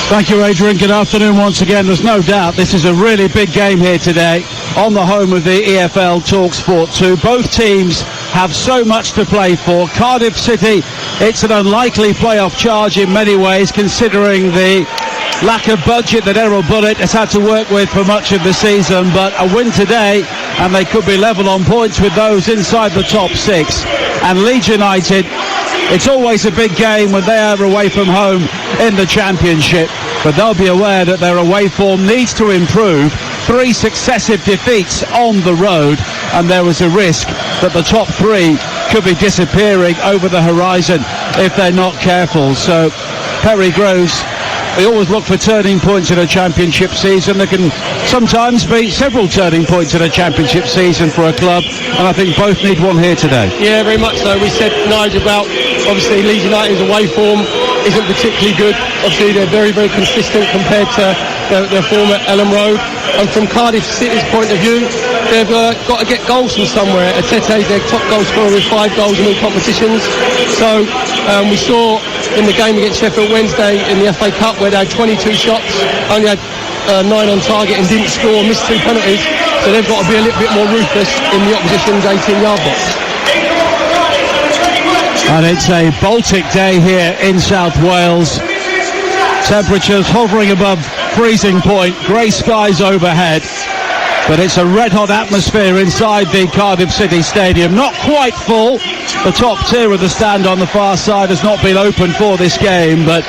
Thank you, Adrian. Good afternoon once again. There's no doubt this is a really big game here today on the home of the EFL TalkSport 2. Both teams have so much to play for. Cardiff City, it's an unlikely playoff charge in many ways, considering the lack of budget that Errol Bullitt has had to work with for much of the season, but a win today and they could be level on points with those inside the top six. And Leeds United, it's always a big game when they are away from home in the Championship, but they'll be aware that their away form needs to improve. 3 successive defeats on the road, and there was a risk that the top 3 could be disappearing over the horizon if they're not careful. So Perry Groves, we always look for turning points in a championship season. There can sometimes be several turning points in a championship season for a club, and I think both need one here today. Yeah, very much so. We said, Nigel, about obviously Leeds United's away form isn't particularly good. Obviously they're very, very consistent compared to their form at Ellen Road. And from Cardiff City's point of view, they've got to get goals from somewhere. Atete is their top goal scorer with 5 goals in all competitions. So we saw in the game against Sheffield Wednesday in the FA Cup where they had 22 shots, only had 9 on target and didn't score, missed 2 penalties. So they've got to be a little bit more ruthless in the opposition's 18-yard box. And it's a Baltic day here in South Wales. Temperatures hovering above freezing point, grey skies overhead, but it's a red-hot atmosphere inside the Cardiff City Stadium. Not quite full. The top tier of the stand on the far side has not been open for this game, but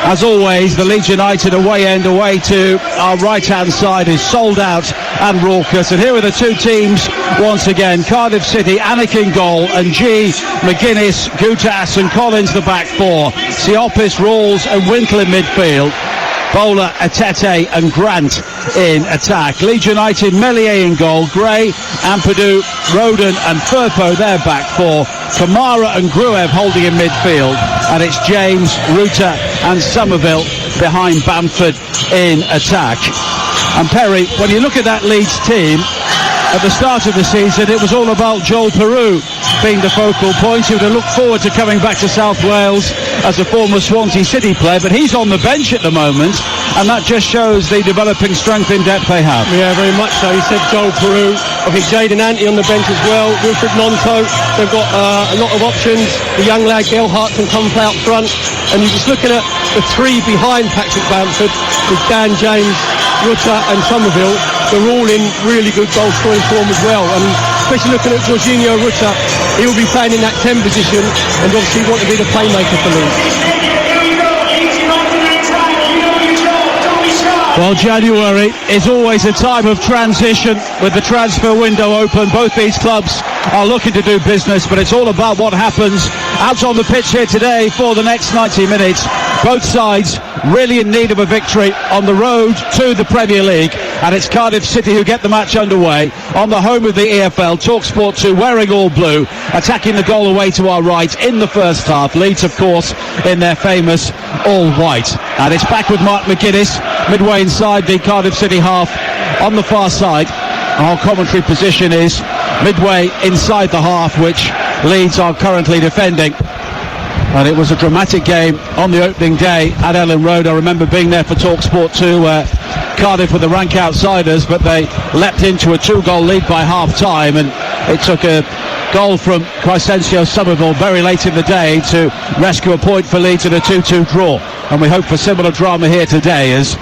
as always, the Leeds United away end, away to our right-hand side, is sold out and raucous. And here are the two teams once again. Cardiff City, Anik in goal, and G, McGuinness, Gutas and Collins the back 4. Siopis, Rawls and Wintle in midfield. Bowler, Atete and Grant in attack. Leeds United, Meslier in goal, Gray, Ampadu, Roden and Firpo their back 4. Kamara and Gruev holding in midfield, and it's James, Ruta and Somerville behind Bamford in attack. And Perry, when you look at that Leeds team, at the start of the season it was all about Joel Peru being the focal point. He would have looked forward to coming back to South Wales as a former Swansea City player, but he's on the bench at the moment, and that just shows the developing strength in depth they have. Yeah, very much so. He said Joel Peru. I think Jayden Ante on the bench as well. Wilfred Nonto. They've got a lot of options. The young lad Gelhardt can come play up front, and you're just looking at the 3 behind Patrick Bamford with Dan James, Ruta and Somerville. They're all in really good goal scoring form as well, and especially looking at Jorginho Ruta, he will be playing in that 10 position and obviously want to be the playmaker for Leeds. Well, January is always a time of transition with the transfer window open. Both these clubs are looking to do business, but it's all about what happens out on the pitch here today for the next 90 minutes. Both sides really in need of a victory on the road to the Premier League, and it's Cardiff City who get the match underway on the home of the EFL, TalkSport 2, wearing all blue, attacking the goal away to our right in the first half. Leeds, of course, in their famous all white. And it's back with Mark McGuinness, midway inside the Cardiff City half on the far side. Our commentary position is midway inside the half, which Leeds are currently defending. And it was a dramatic game on the opening day at Ellen Road. I remember being there for TalkSport 2, where Cardiff were the rank outsiders, but they leapt into a 2-goal lead by half-time, and it took a goal from Crescencio Somerville very late in the day to rescue a point for Leeds in a 2-2 draw. And we hope for similar drama here today as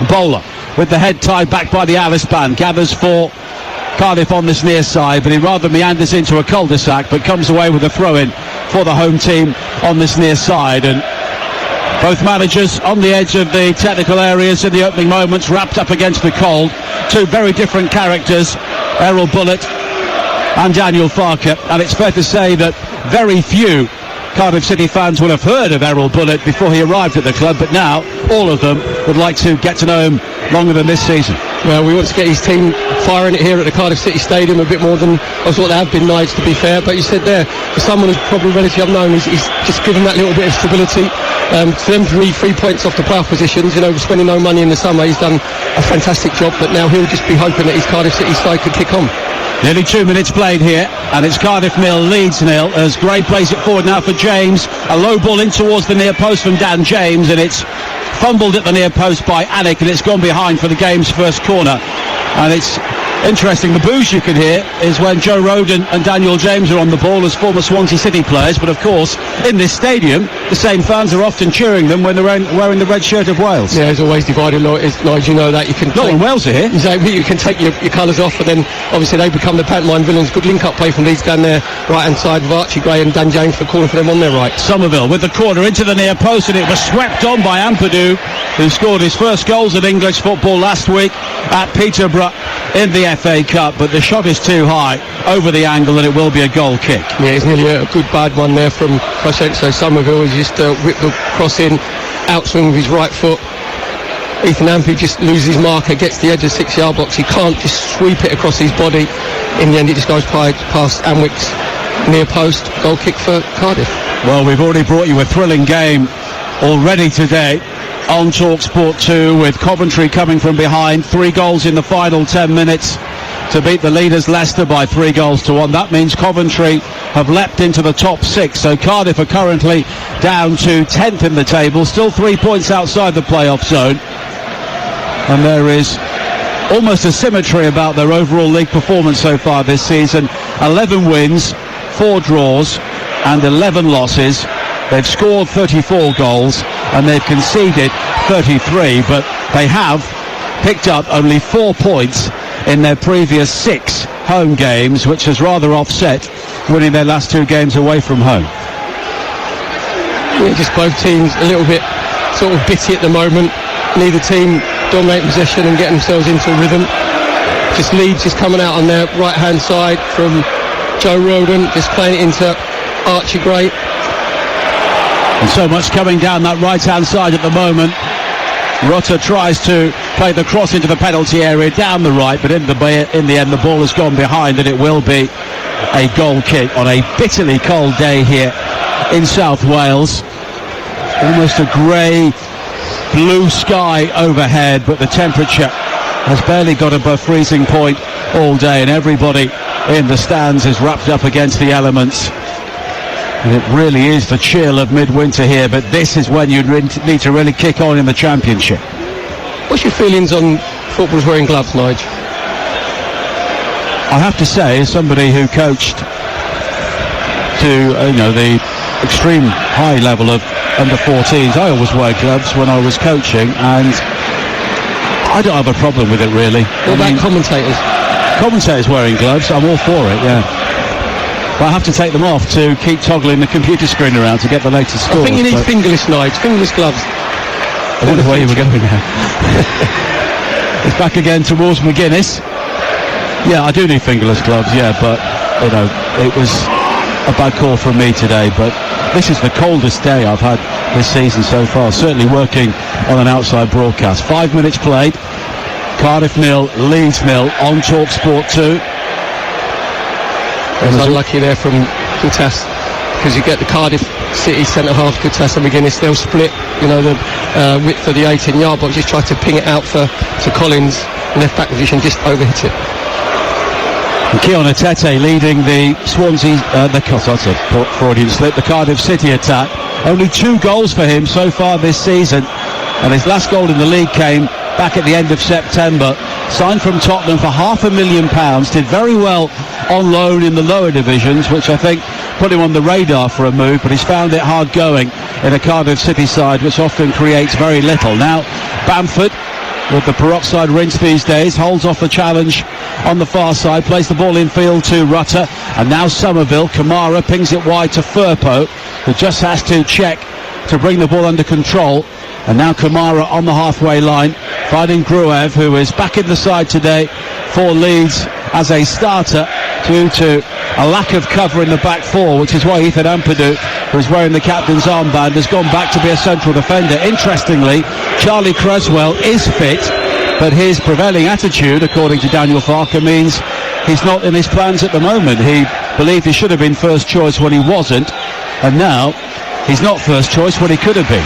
Bowler, with the head tied back by the Alice band, gathers for Cardiff on this near side, but he rather meanders into a cul-de-sac, but comes away with a throw-in for the home team on this near side. And both managers on the edge of the technical areas in the opening moments, wrapped up against the cold. 2 very different characters, Errol Bullitt and Daniel Farke, and it's fair to say that very few Cardiff City fans would have heard of Errol Bullitt before he arrived at the club, but now all of them would like to get to know him longer than this season. Well, we want to get his team firing it here at the Cardiff City Stadium a bit more than I thought they have been nights, to be fair. But you said there, for someone who's probably relatively unknown, he's just given that little bit of stability. For them to read 3 points off the playoff positions, spending no money in the summer, he's done a fantastic job. But now he'll just be hoping that his Cardiff City side could kick on. Nearly 2 minutes played here, and it's Cardiff 0, Leeds 0, as Gray plays it forward now for James. A low ball in towards the near post from Dan James, and it's fumbled at the near post by Anik, and it's gone behind for the game's first corner. And it's interesting, the boos you can hear is when Joe Rodon and Daniel James are on the ball as former Swansea City players, but of course in this stadium the same fans are often cheering them when they're wearing the red shirt of Wales. Yeah, there's always divided lines, you know that. You can not in Wales here. Exactly, you can take your colours off, and then obviously they become the pantomime villains. Good link-up play from Leeds down there right hand side with Archie Gray and Dan James for calling for them on their right. Somerville with the corner into the near post, and it was swept on by Ampadu, who scored his first goals in English football last week at Peterborough in the FA Cup, but the shot is too high over the angle and it will be a goal kick. Yeah, it's nearly a good bad one there from Crescenzo Somerville. He just whipped the cross in, outswing with his right foot. Ethan Ampey just loses his marker, gets the edge of 6-yard box. He can't just sweep it across his body. In the end it just goes past Anwick's near post. Goal kick for Cardiff. Well, we've already brought you a thrilling game already today on TalkSport 2, with Coventry coming from behind, 3 goals in the final 10 minutes to beat the leaders Leicester by 3-1. That means Coventry have leapt into the top 6, so Cardiff are currently down to 10th in the table, still 3 points outside the playoff zone, and there is almost a symmetry about their overall league performance so far this season. 11 wins, 4 draws and 11 losses. They've scored 34 goals and they've conceded 33, but they have picked up only 4 points in their previous 6 home games, which has rather offset winning their last 2 games away from home. Yeah, just both teams a little bit sort of bitty at the moment. Neither team dominating possession and getting themselves into a rhythm. Just Leeds just coming out on their right hand side from Joe Rodon, just playing it into Archie Gray. And so much coming down that right-hand side at the moment. Rutter tries to play the cross into the penalty area down the right, but in the end the ball has gone behind, and it will be a goal kick on a bitterly cold day here in South Wales. Almost a grey, blue sky overhead, but the temperature has barely got above freezing point all day, and everybody in the stands is wrapped up against the elements. And it really is the chill of midwinter here, but this is when you need to really kick on in the Championship. What's your feelings on footballers wearing gloves, Nige? I have to say, as somebody who coached to the extreme high level of under 14s, I always wear gloves when I was coaching, and I don't have a problem with it really. What about commentators? Commentators wearing gloves, I'm all for it, yeah. But I have to take them off to keep toggling the computer screen around to get the latest scores. I think you need fingerless, Nige, fingerless gloves. I wonder where you were going now. It's back again towards McGuinness. Yeah, I do need fingerless gloves, yeah, but it was a bad call from me today, but this is the coldest day I've had this season so far, certainly working on an outside broadcast. 5 minutes played, Cardiff 0, Leeds 0 on TalkSport 2. It was unlucky there from Kutas, because you get the Cardiff City centre-half, Kutas and McGuinness, they'll split, the width of the 18-yard box, just try to ping it out to Collins, left-back position, just overhit it. And Keon Atete leading the Swansea, that's a Freudian slip, the Cardiff City attack. Only 2 goals for him so far this season, and his last goal in the league came back at the end of September. Signed from Tottenham for £500,000, did very well on loan in the lower divisions, which I think put him on the radar for a move, but he's found it hard going in a Cardiff City side which often creates very little. Now Bamford, with the peroxide rinse these days, holds off the challenge on the far side, plays the ball in field to Rutter, and now Somerville. Kamara pings it wide to Firpo, who just has to check to bring the ball under control. And now Kamara on the halfway line, finding Gruev, who is back in the side today for Leeds as a starter due to a lack of cover in the back 4, which is why Ethan Ampadu, who is wearing the captain's armband, has gone back to be a central defender. Interestingly, Charlie Creswell is fit, but his prevailing attitude, according to Daniel Farker, means he's not in his plans at the moment. He believed he should have been first choice when he wasn't, and now he's not first choice when he could have been.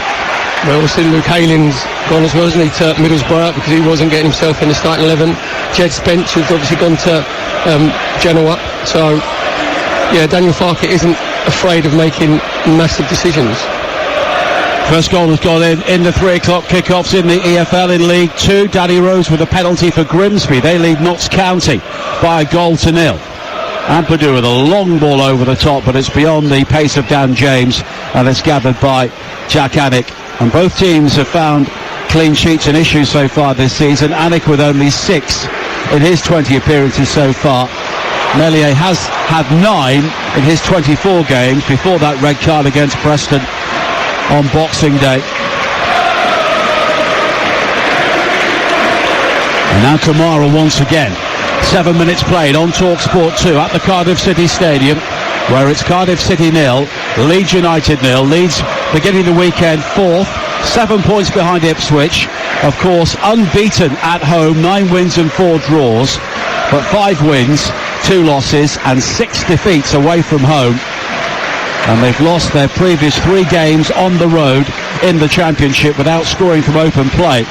Well, we've seen Luke Halen's gone as well, hasn't he, to Middlesbrough, because he wasn't getting himself in the starting 11. Jed Spence, who's obviously gone to Genoa. So, yeah, Daniel Farke isn't afraid of making massive decisions. First goal has gone in the 3 o'clock kickoffs in the EFL in League 2. Danny Rose with a penalty for Grimsby. They lead Notts County by 1-0. Ampadu with a long ball over the top, but it's beyond the pace of Dan James, and it's gathered by Jack Anik. And both teams have found clean sheets and issues so far this season. Anik with only 6 in his 20 appearances so far. Meslier has had 9 in his 24 games before that red card against Preston on Boxing Day. And now Kamara once again. 7 minutes played on TalkSport 2 at the Cardiff City Stadium, where it's Cardiff City 0, Leeds United 0. Leeds beginning the weekend 4th, 7 points behind Ipswich. Of course, unbeaten at home, 9 wins and 4 draws, but 5 wins, 2 losses and 6 defeats away from home. And they've lost their previous 3 games on the road in the Championship without scoring from open play.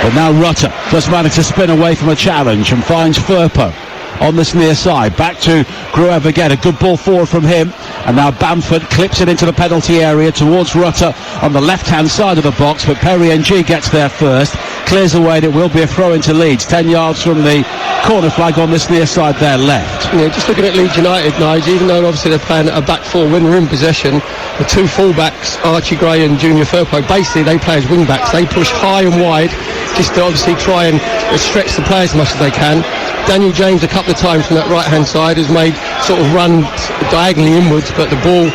But now Rutter does manage to spin away from a challenge and finds Firpo on this near side. Back to Gruev again, a good ball forward from him. And now Bamford clips it into the penalty area towards Rutter on the left-hand side of the box, but Perry NG gets there first, clears away, and it will be a throw into Leeds, 10 yards from the corner flag on this near side there left. Yeah, just looking at Leeds United, Nige, even though obviously they're playing a back 4 when we're in possession, the 2 full-backs, Archie Gray and Junior Firpo, basically they play as wing-backs. They push high and wide just to obviously try and stretch the play as much as they can. Daniel James a couple of times from that right-hand side has made sort of run diagonally inwards, but the ball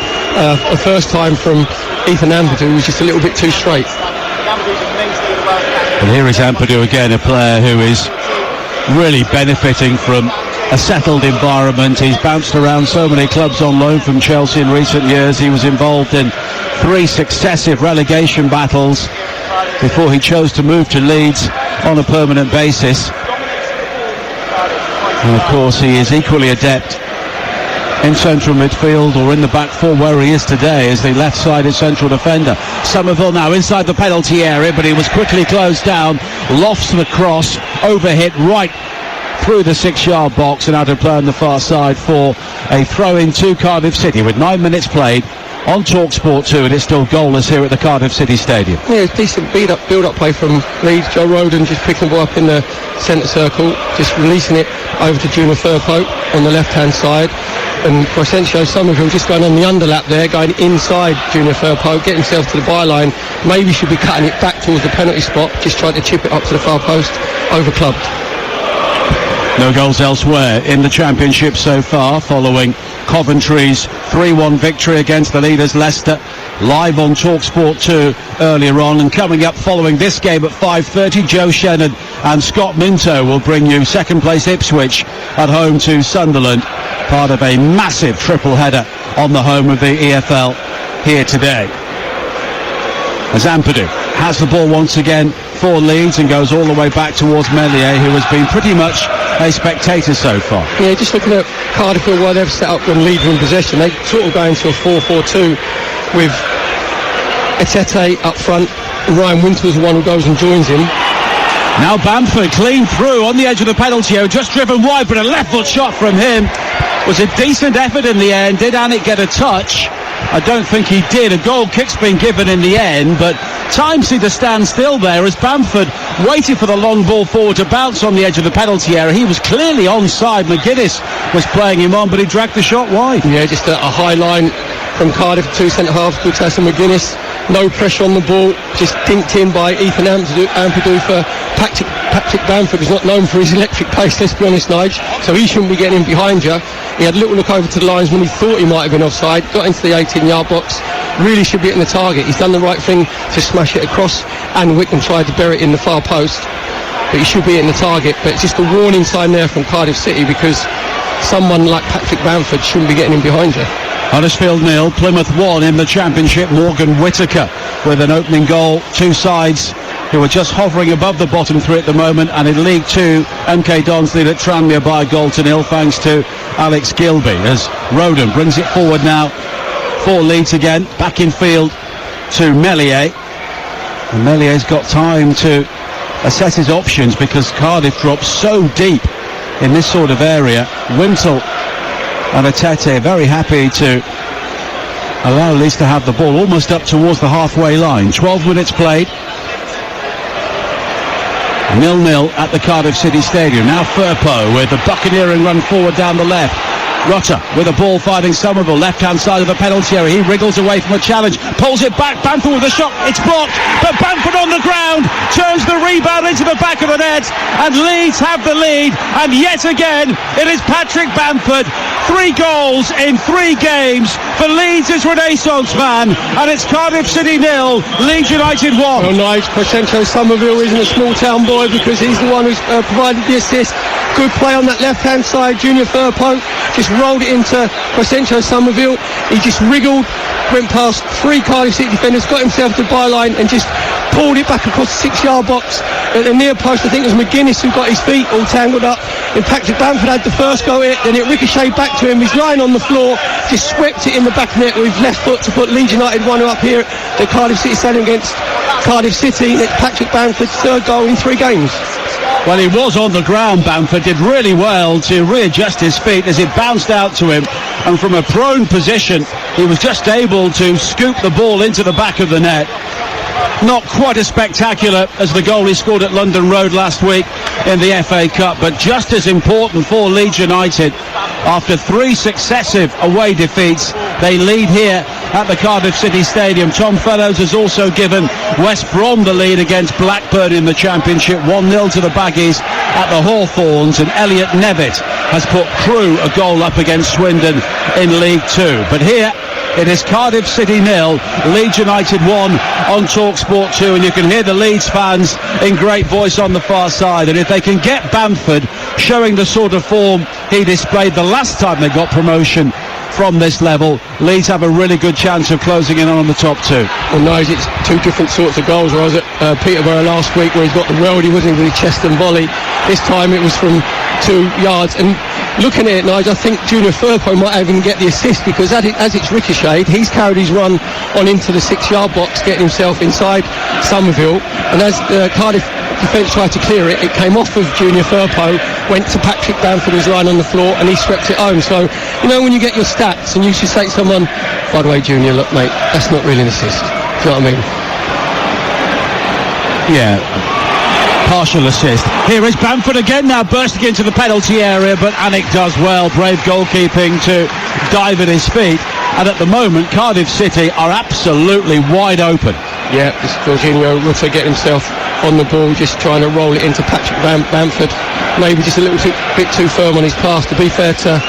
the first time from Ethan Ampadu was just a little bit too straight. And here is Ampadu again, a player who is really benefiting from a settled environment. He's bounced around so many clubs on loan from Chelsea in recent years. He was involved in 3 successive relegation battles before he chose to move to Leeds on a permanent basis. And of course he is equally adept in central midfield or in the back 4 where he is today as the left-sided central defender. Somerville now inside the penalty area, but he was quickly closed down, lofts the cross, overhit right through the 6-yard box and out of play on the far side for a throw-in to Cardiff City with 9 minutes played on TalkSport 2, and it's still goalless here at the Cardiff City Stadium. Yeah, it's decent build-up play from Leeds. Joe Roden just picking the ball up in the centre circle, just releasing it over to Junior Firpo on the left-hand side, and Crescencio Somerville just going on the underlap there, going inside Junior Firpo, get himself to the byline. Maybe should be cutting it back towards the penalty spot, just trying to chip it up to the far post, overclubbed. No goals elsewhere in the Championship so far, following Coventry's 3-1 victory against the leaders Leicester, live on TalkSport 2 earlier on. And coming up following this game at 5:30, Joe Shannon and Scott Minto will bring you second place Ipswich at home to Sunderland, part of a massive triple header on the home of the EFL here today. As Ampadu has the ball once again for Leeds and goes all the way back towards Meslier, who has been pretty much a spectator so far. Yeah, just looking at Cardiff, why they've set up when Leeds were in possession, they sort of go into a 4-4-2 with Etete up front, and Ryan Winter's the one who goes and joins him. Now Bamford clean through on the edge of the penalty area, just driven wide, but a left foot shot from him was a decent effort in the end. Did Anik get a touch? I don't think he did. A goal kick's been given in the end, but time seemed to stand still there as Bamford waited for the long ball forward to bounce on the edge of the penalty area. He was clearly onside. McGuinness was playing him on, but he dragged the shot wide. Yeah, just a high line from Cardiff, 2 centre-halves, Gutas and McGuinness. No pressure on the ball, just dinked in by Ethan Ampadu for Patrick Bamford, who's not known for his electric pace, let's be honest, Nige, so he shouldn't be getting in behind you. He had a little look over to the linesman, he thought he might have been offside, got into the 18-yard box, really should be hitting the target. He's done the right thing to smash it across, and Wickham tried to bury it in the far post, but he should be hitting the target. But it's just a warning sign there from Cardiff City, because someone like Patrick Bamford shouldn't be getting in behind you. Huddersfield 0, Plymouth 1 in the Championship. Morgan Whittaker with an opening goal. 2 sides who are just hovering above the bottom 3 at the moment. And in League 2, MK Dons lead at Tranmere by 1-0 thanks to Alex Gilby, as Roden brings it forward now for Leeds again. Back in field to Meslier. And Mellier's got time to assess his options because Cardiff drops so deep in this sort of area. Wintle and Etete very happy to allow Leeds to have the ball almost up towards the halfway line. 12 minutes played. 0-0 at the Cardiff City Stadium. Now Firpo with the buccaneering run forward down the left. Rutter with a ball fighting Somerville, left-hand side of the penalty area. He wriggles away from a challenge, pulls it back. Bamford with a shot, it's blocked, but Bamford on the ground turns the rebound into the back of the net, and Leeds have the lead. And yet again, it is Patrick Bamford. 3 goals in 3 games for Leeds' Renaissance man, and it's Cardiff City 0, Leeds United 1. Well, nice. Crescencio Somerville isn't a small-town boy because he's the one who's provided the assist. Good play on that left-hand side. Junior Firpo just rolled it into Crescencio Somerville. He just wriggled, went past 3 Cardiff City defenders, got himself to the byline and just pulled it back across the 6-yard box. At the near post, I think it was McGuinness who got his feet all tangled up. And Patrick Bamford had the first go at it, then it ricocheted back to him. He's lying on the floor, just swept it in the back net with his left foot to put Leeds United 1 up here at Cardiff City Stadium against Cardiff City. It's Patrick Bamford's 3rd goal in 3 games. Well, he was on the ground. Bamford did really well to readjust his feet as it bounced out to him, and from a prone position he was just able to scoop the ball into the back of the net. Not quite as spectacular as the goal he scored at London Road last week in the FA Cup, but just as important for Leeds United. After 3 successive away defeats, they lead here at the Cardiff City Stadium. Tom Fellows has also given West Brom the lead against Blackburn in the Championship, 1-0 to the Baggies at the Hawthorns, and Elliot Nevitt has put Crewe a goal up against Swindon in League 2. But here it is Cardiff City 0, Leeds United 1 on TalkSport 2, and you can hear the Leeds fans in great voice on the far side. And if they can get Bamford showing the sort of form he displayed the last time they got promotion from this level, Leeds have a really good chance of closing in on the top 2. Well, no, it's 2 different sorts of goals. Whereas at Peterborough last week, where he's got the worldie, wasn't he, with his chest and volley. This time it was from 2 yards. And looking at it, Nigel, I think Junior Firpo might even get the assist, because as it's ricocheted, he's carried his run on into the 6-yard box, getting himself inside Somerville. And as Cardiff defence tried to clear it, it came off of Junior Firpo, went to Patrick Bamford, who's lying on the floor, and he swept it home. So, you know, when you get your stats and you should say to someone, by the way, Junior, look, mate, that's not really an assist. Do you know what I mean? Yeah. Partial assist. Here is Bamford again now, bursting into the penalty area, but Anik does well. Brave goalkeeping to dive at his feet. And at the moment, Cardiff City are absolutely wide open. Yeah, it's Jorginho Rutter getting himself on the ball, just trying to roll it into Patrick Bamford. Maybe just a little bit too firm on his pass. To be fair to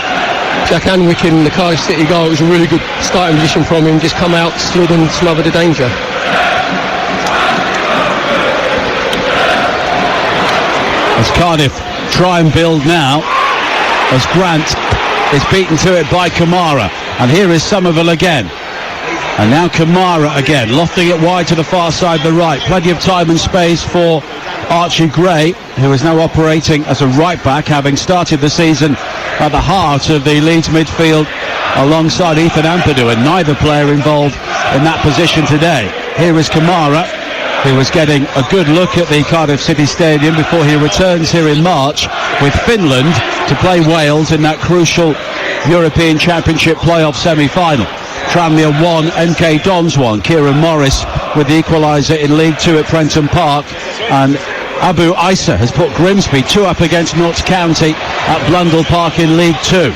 Jack Anwick in the Cardiff City goal, it was a really good starting position from him. Just come out, slid and smothered the danger. As Cardiff try and build now, as Grant is beaten to it by Kamara. And here is Somerville again. And now Kamara again, lofting it wide to the far side, the right. Plenty of time and space for Archie Gray, who is now operating as a right back, having started the season at the heart of the Leeds midfield alongside Ethan Ampadu, and neither player involved in that position today. Here is Kamara, who was getting a good look at the Cardiff City Stadium before he returns here in March with Finland to play Wales in that crucial European Championship playoff semi-final. Tranmere 1, MK Dons 1. Kieran Morris with the equaliser in League 2 at Prenton Park, and Abu Isa has put Grimsby 2 up against Notts County at Blundell Park in League 2.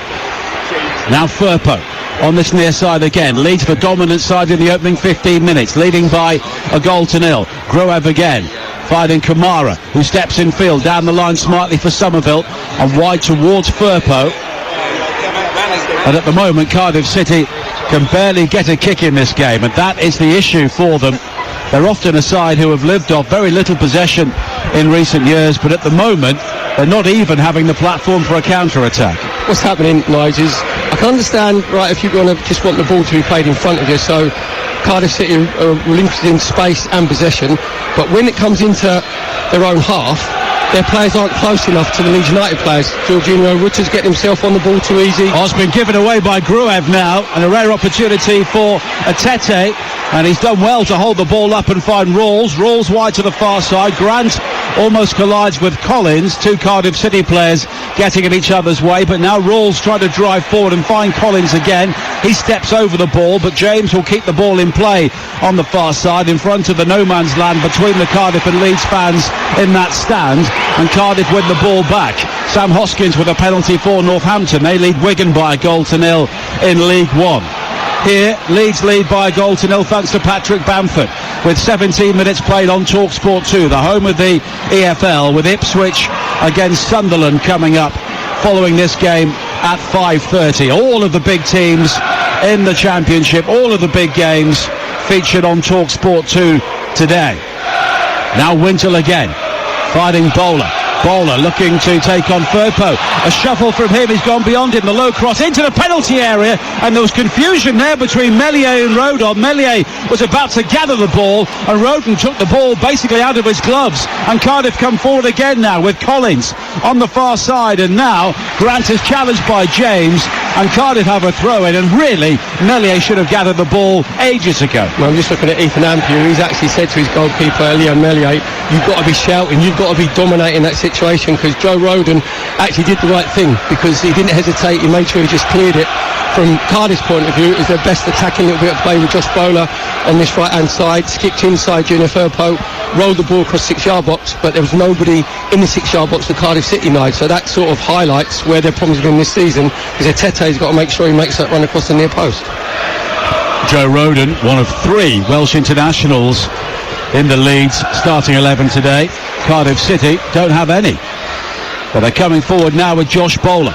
Now Firpo on this near side again, leads the dominant side in the opening 15 minutes, leading by a goal to 0. Groev again, finding Kamara, who steps in field, down the line smartly for Somerville, and wide towards Firpo. And at the moment, Cardiff City can barely get a kick in this game, and that is the issue for them. They're often a side who have lived off very little possession in recent years, but at the moment, they're not even having the platform for a counter-attack. What's happening, Nigel, is I can understand, right, if you just want the ball to be played in front of you, so Cardiff City are interested in space and possession, but when it comes into their own half, their players aren't close enough to the Leeds United players. Jorginho Rutter's getting himself on the ball too easy. Oh, it's been given away by Gruev now, and a rare opportunity for Atete. And he's done well to hold the ball up and find Rawls. Rawls wide to the far side. Grant almost collides with Collins. Two Cardiff City players getting in each other's way. But now Rawls trying to drive forward and find Collins again. He steps over the ball, but James will keep the ball in play on the far side in front of the no man's land between the Cardiff and Leeds fans in that stand. And Cardiff win the ball back. Sam Hoskins with a penalty for Northampton. They lead Wigan by 1-0 in League One. Here, Leeds lead by 1-0 thanks to Patrick Bamford, with 17 minutes played on TalkSport 2, the home of the EFL, with Ipswich against Sunderland coming up following this game at 5:30. All of the big teams in the Championship, all of the big games featured on TalkSport 2 today. Now Wintle again, fighting Bowler. Bowler looking to take on Firpo. A shuffle from him, he's gone beyond him. The low cross into the penalty area, and there was confusion there between Meslier and Rodon. Meslier was about to gather the ball, and Rodon took the ball basically out of his gloves. And Cardiff come forward again now with Collins on the far side, and now Grant is challenged by James, and Cardiff have a throw in, and really Meslier should have gathered the ball ages ago. Well, I'm just looking at Ethan Ampere. He's actually said to his goalkeeper Leon Meslier, you've got to be shouting, you've got to be dominating that situation, because Joe Rodon actually did the right thing, because he didn't hesitate, he made sure he just cleared it. From Cardiff's point of view, it was their best attacking little bit of play with Josh Bowler on this right hand side, skipped inside Junior Firpo, rolled the ball across 6-yard box, but there was nobody in the 6-yard box for Cardiff City night, so that sort of highlights where their problems have been this season, because Tete's got to make sure he makes that run across the near post. Joe Rodon, one of 3 Welsh internationals in the Leeds starting 11 today. Cardiff City don't have any, but they're coming forward now with Josh Bowler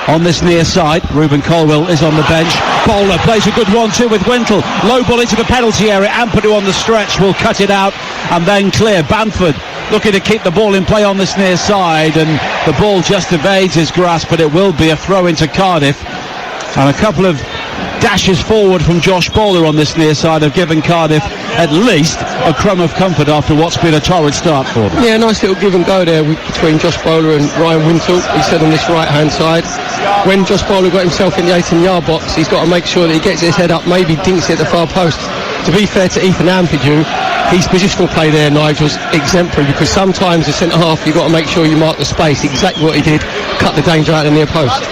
on this near side. Ruben Colwill is on the bench. Bowler plays a good 1-2 with Wintle. Low ball into the penalty area. Ampadu on the stretch will cut it out and then clear. Bamford looking to keep the ball in play on this near side, and the ball just evades his grasp, but it will be a throw into Cardiff. And a couple of dashes forward from Josh Bowler on this near side have given Cardiff at least a crumb of comfort after what's been a torrid start for them. Yeah, nice little give and go there between Josh Bowler and Ryan Wintle. He said on this right hand side, when Josh Bowler got himself in the 18-yard box, he's got to make sure that he gets his head up, maybe dinks it at the far post. To be fair to Ethan Ampadu, his positional play there, Nigel's exemplary, because sometimes the centre half, you've got to make sure you mark the space. Exactly what he did, cut the danger out of the near post.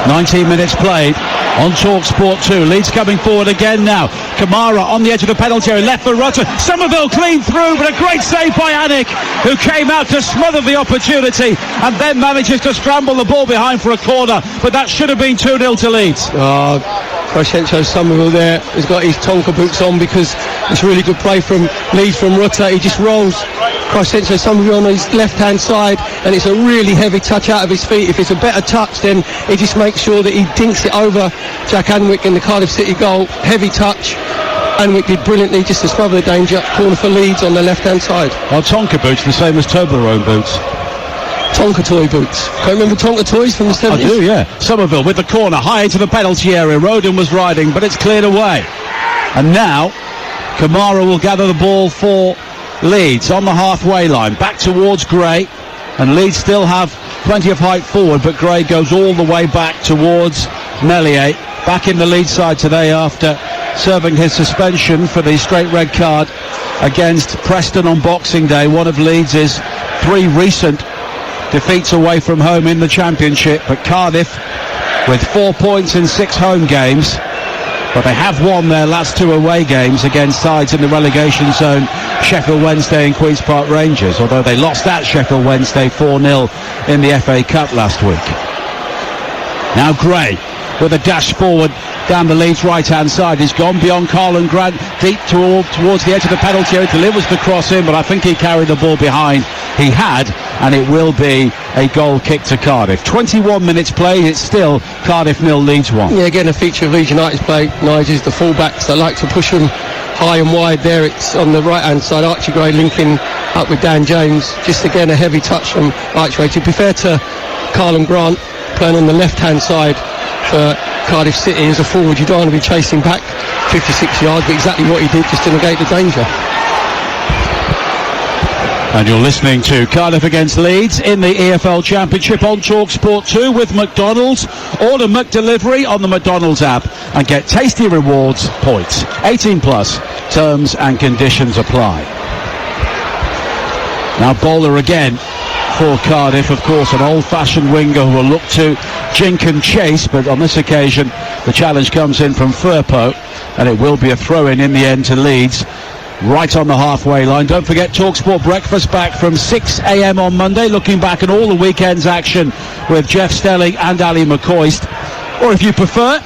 19 minutes played on TalkSport 2. Leeds coming forward again now. Kamara on the edge of the penalty area, left for Rutter. Somerville clean through, but a great save by Anik, who came out to smother the opportunity and then manages to scramble the ball behind for a corner, but that should have been 2-0 to Leeds. Crescencio Somerville there has got his Tonka boots on, because it's really good play from Leeds from Rutter. He just rolls Crescencio Somerville on his left hand side, and it's a really heavy touch out of his feet. If it's a better touch, then he just makes sure that he dinks it over Jack Anwick in the Cardiff City goal. Heavy touch. Anwick did brilliantly just to smother the danger. Corner for Leeds on the left hand side. Well, Tonka boots the same as Toblerone boots. Tonka toy boots. Can't remember Tonka toys from the 70s? I do, yeah. Somerville with the corner, high into the penalty area. Rodon was riding, but it's cleared away. And now, Kamara will gather the ball for Leeds on the halfway line. Back towards Gray. And Leeds still have plenty of height forward, but Gray goes all the way back towards Meslier. Back in the Leeds side today after serving his suspension for the straight red card against Preston on Boxing Day. One of Leeds' 3 recent defeats away from home in the Championship, but Cardiff with 4 points in 6 home games, but they have won their last 2 away games against sides in the relegation zone, Sheffield Wednesday and Queen's Park Rangers, although they lost at Sheffield Wednesday 4-0 in the FA Cup last week. Now Gray with a dash forward down the Leeds right-hand side. He's gone beyond Carl and Grant, deep towards the edge of the penalty area, delivers the cross in, but I think he carried the ball behind. He had, and it will be a goal kick to Cardiff. 21 minutes played, it's still Cardiff 0, Leeds 1. Yeah, again, a feature of Leeds United's play, Nigel, is the full-backs. They like to push them high and wide there. It's on the right-hand side, Archie Gray linking up with Dan James. Just again, a heavy touch from Archie Gray. To be fair to Carl and Grant, playing on the left-hand side for Cardiff City as a forward, you don't want to be chasing back 56 yards, but exactly what he did just to negate the danger. And you're listening to Cardiff against Leeds in the EFL Championship on TalkSport 2 with McDonald's. Order McDelivery on the McDonald's app and get tasty rewards points. 18 plus. Terms and conditions apply. Now Bowler again for Cardiff, of course, an old-fashioned winger who will look to jink and chase, but on this occasion the challenge comes in from Firpo and it will be a throw-in the end to Leeds. Right on the halfway line. Don't forget TalkSport Breakfast back from 6 a.m. on Monday, looking back at all the weekend's action with Jeff Stelling and Ali McCoist. Or if you prefer,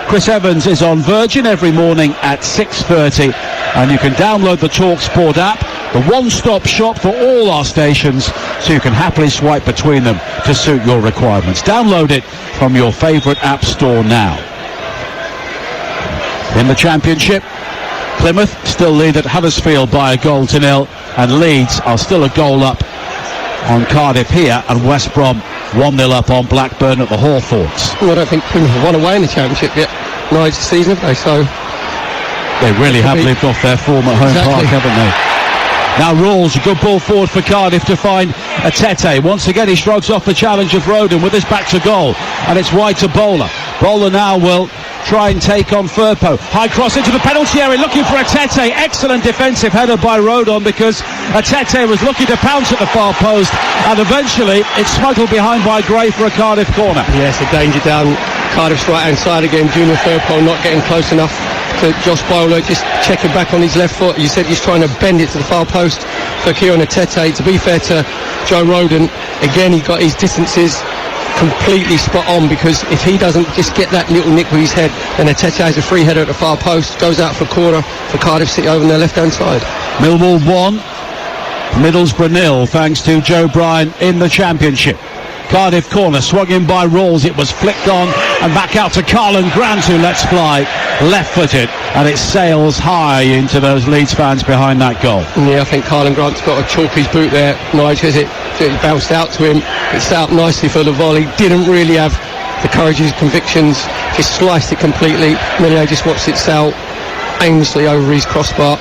Chris Evans is on Virgin every morning at 6:30, and you can download the TalkSport app, the one-stop shop for all our stations, so you can happily swipe between them to suit your requirements. Download it from your favourite app store now. In the Championship, Plymouth still lead at Huddersfield by 1-0, and Leeds are still a goal up on Cardiff here, and West Brom 1-0 up on Blackburn at the Hawthorns. Well, I don't think Plymouth have won away in the Championship yet, this season, have they? So they really have lived off their form at home park, haven't they? Now Rawls, a good ball forward for Cardiff to find Atete. Once again he shrugs off the challenge of Roden with his back to goal, and it's wide to Bowler. Bowler now will try and take on Firpo. High cross into the penalty area, looking for Atete. Excellent defensive header by Rodon, because Atete was looking to pounce at the far post, and eventually it's smuggled behind by Gray for a Cardiff corner. Yes, a danger down Cardiff's right-hand side again. Junior Firpo not getting close enough to Josh Bowler, just checking back on his left foot. You said he's trying to bend it to the far post for Kieran Atete. To be fair to Joe Roden, again he got his distances completely spot on, because if he doesn't just get that little nick with his head, then Atete has a free header at the far post, goes out for a corner for Cardiff City over on their left-hand side. Millwall 1, Middlesbrough 0, thanks to Joe Bryan in the Championship. Cardiff corner, swung in by Rawls, it was flicked on and back out to Carlan Grant, who lets fly left-footed, and it sails high into those Leeds fans behind that goal. Yeah, I think Carlan Grant's got to chalk his boot there, Nigel, as it bounced out to him. It set up nicely for the volley, didn't really have the courage of his convictions, just sliced it completely. Melier just watched it sail aimlessly over his crossbar.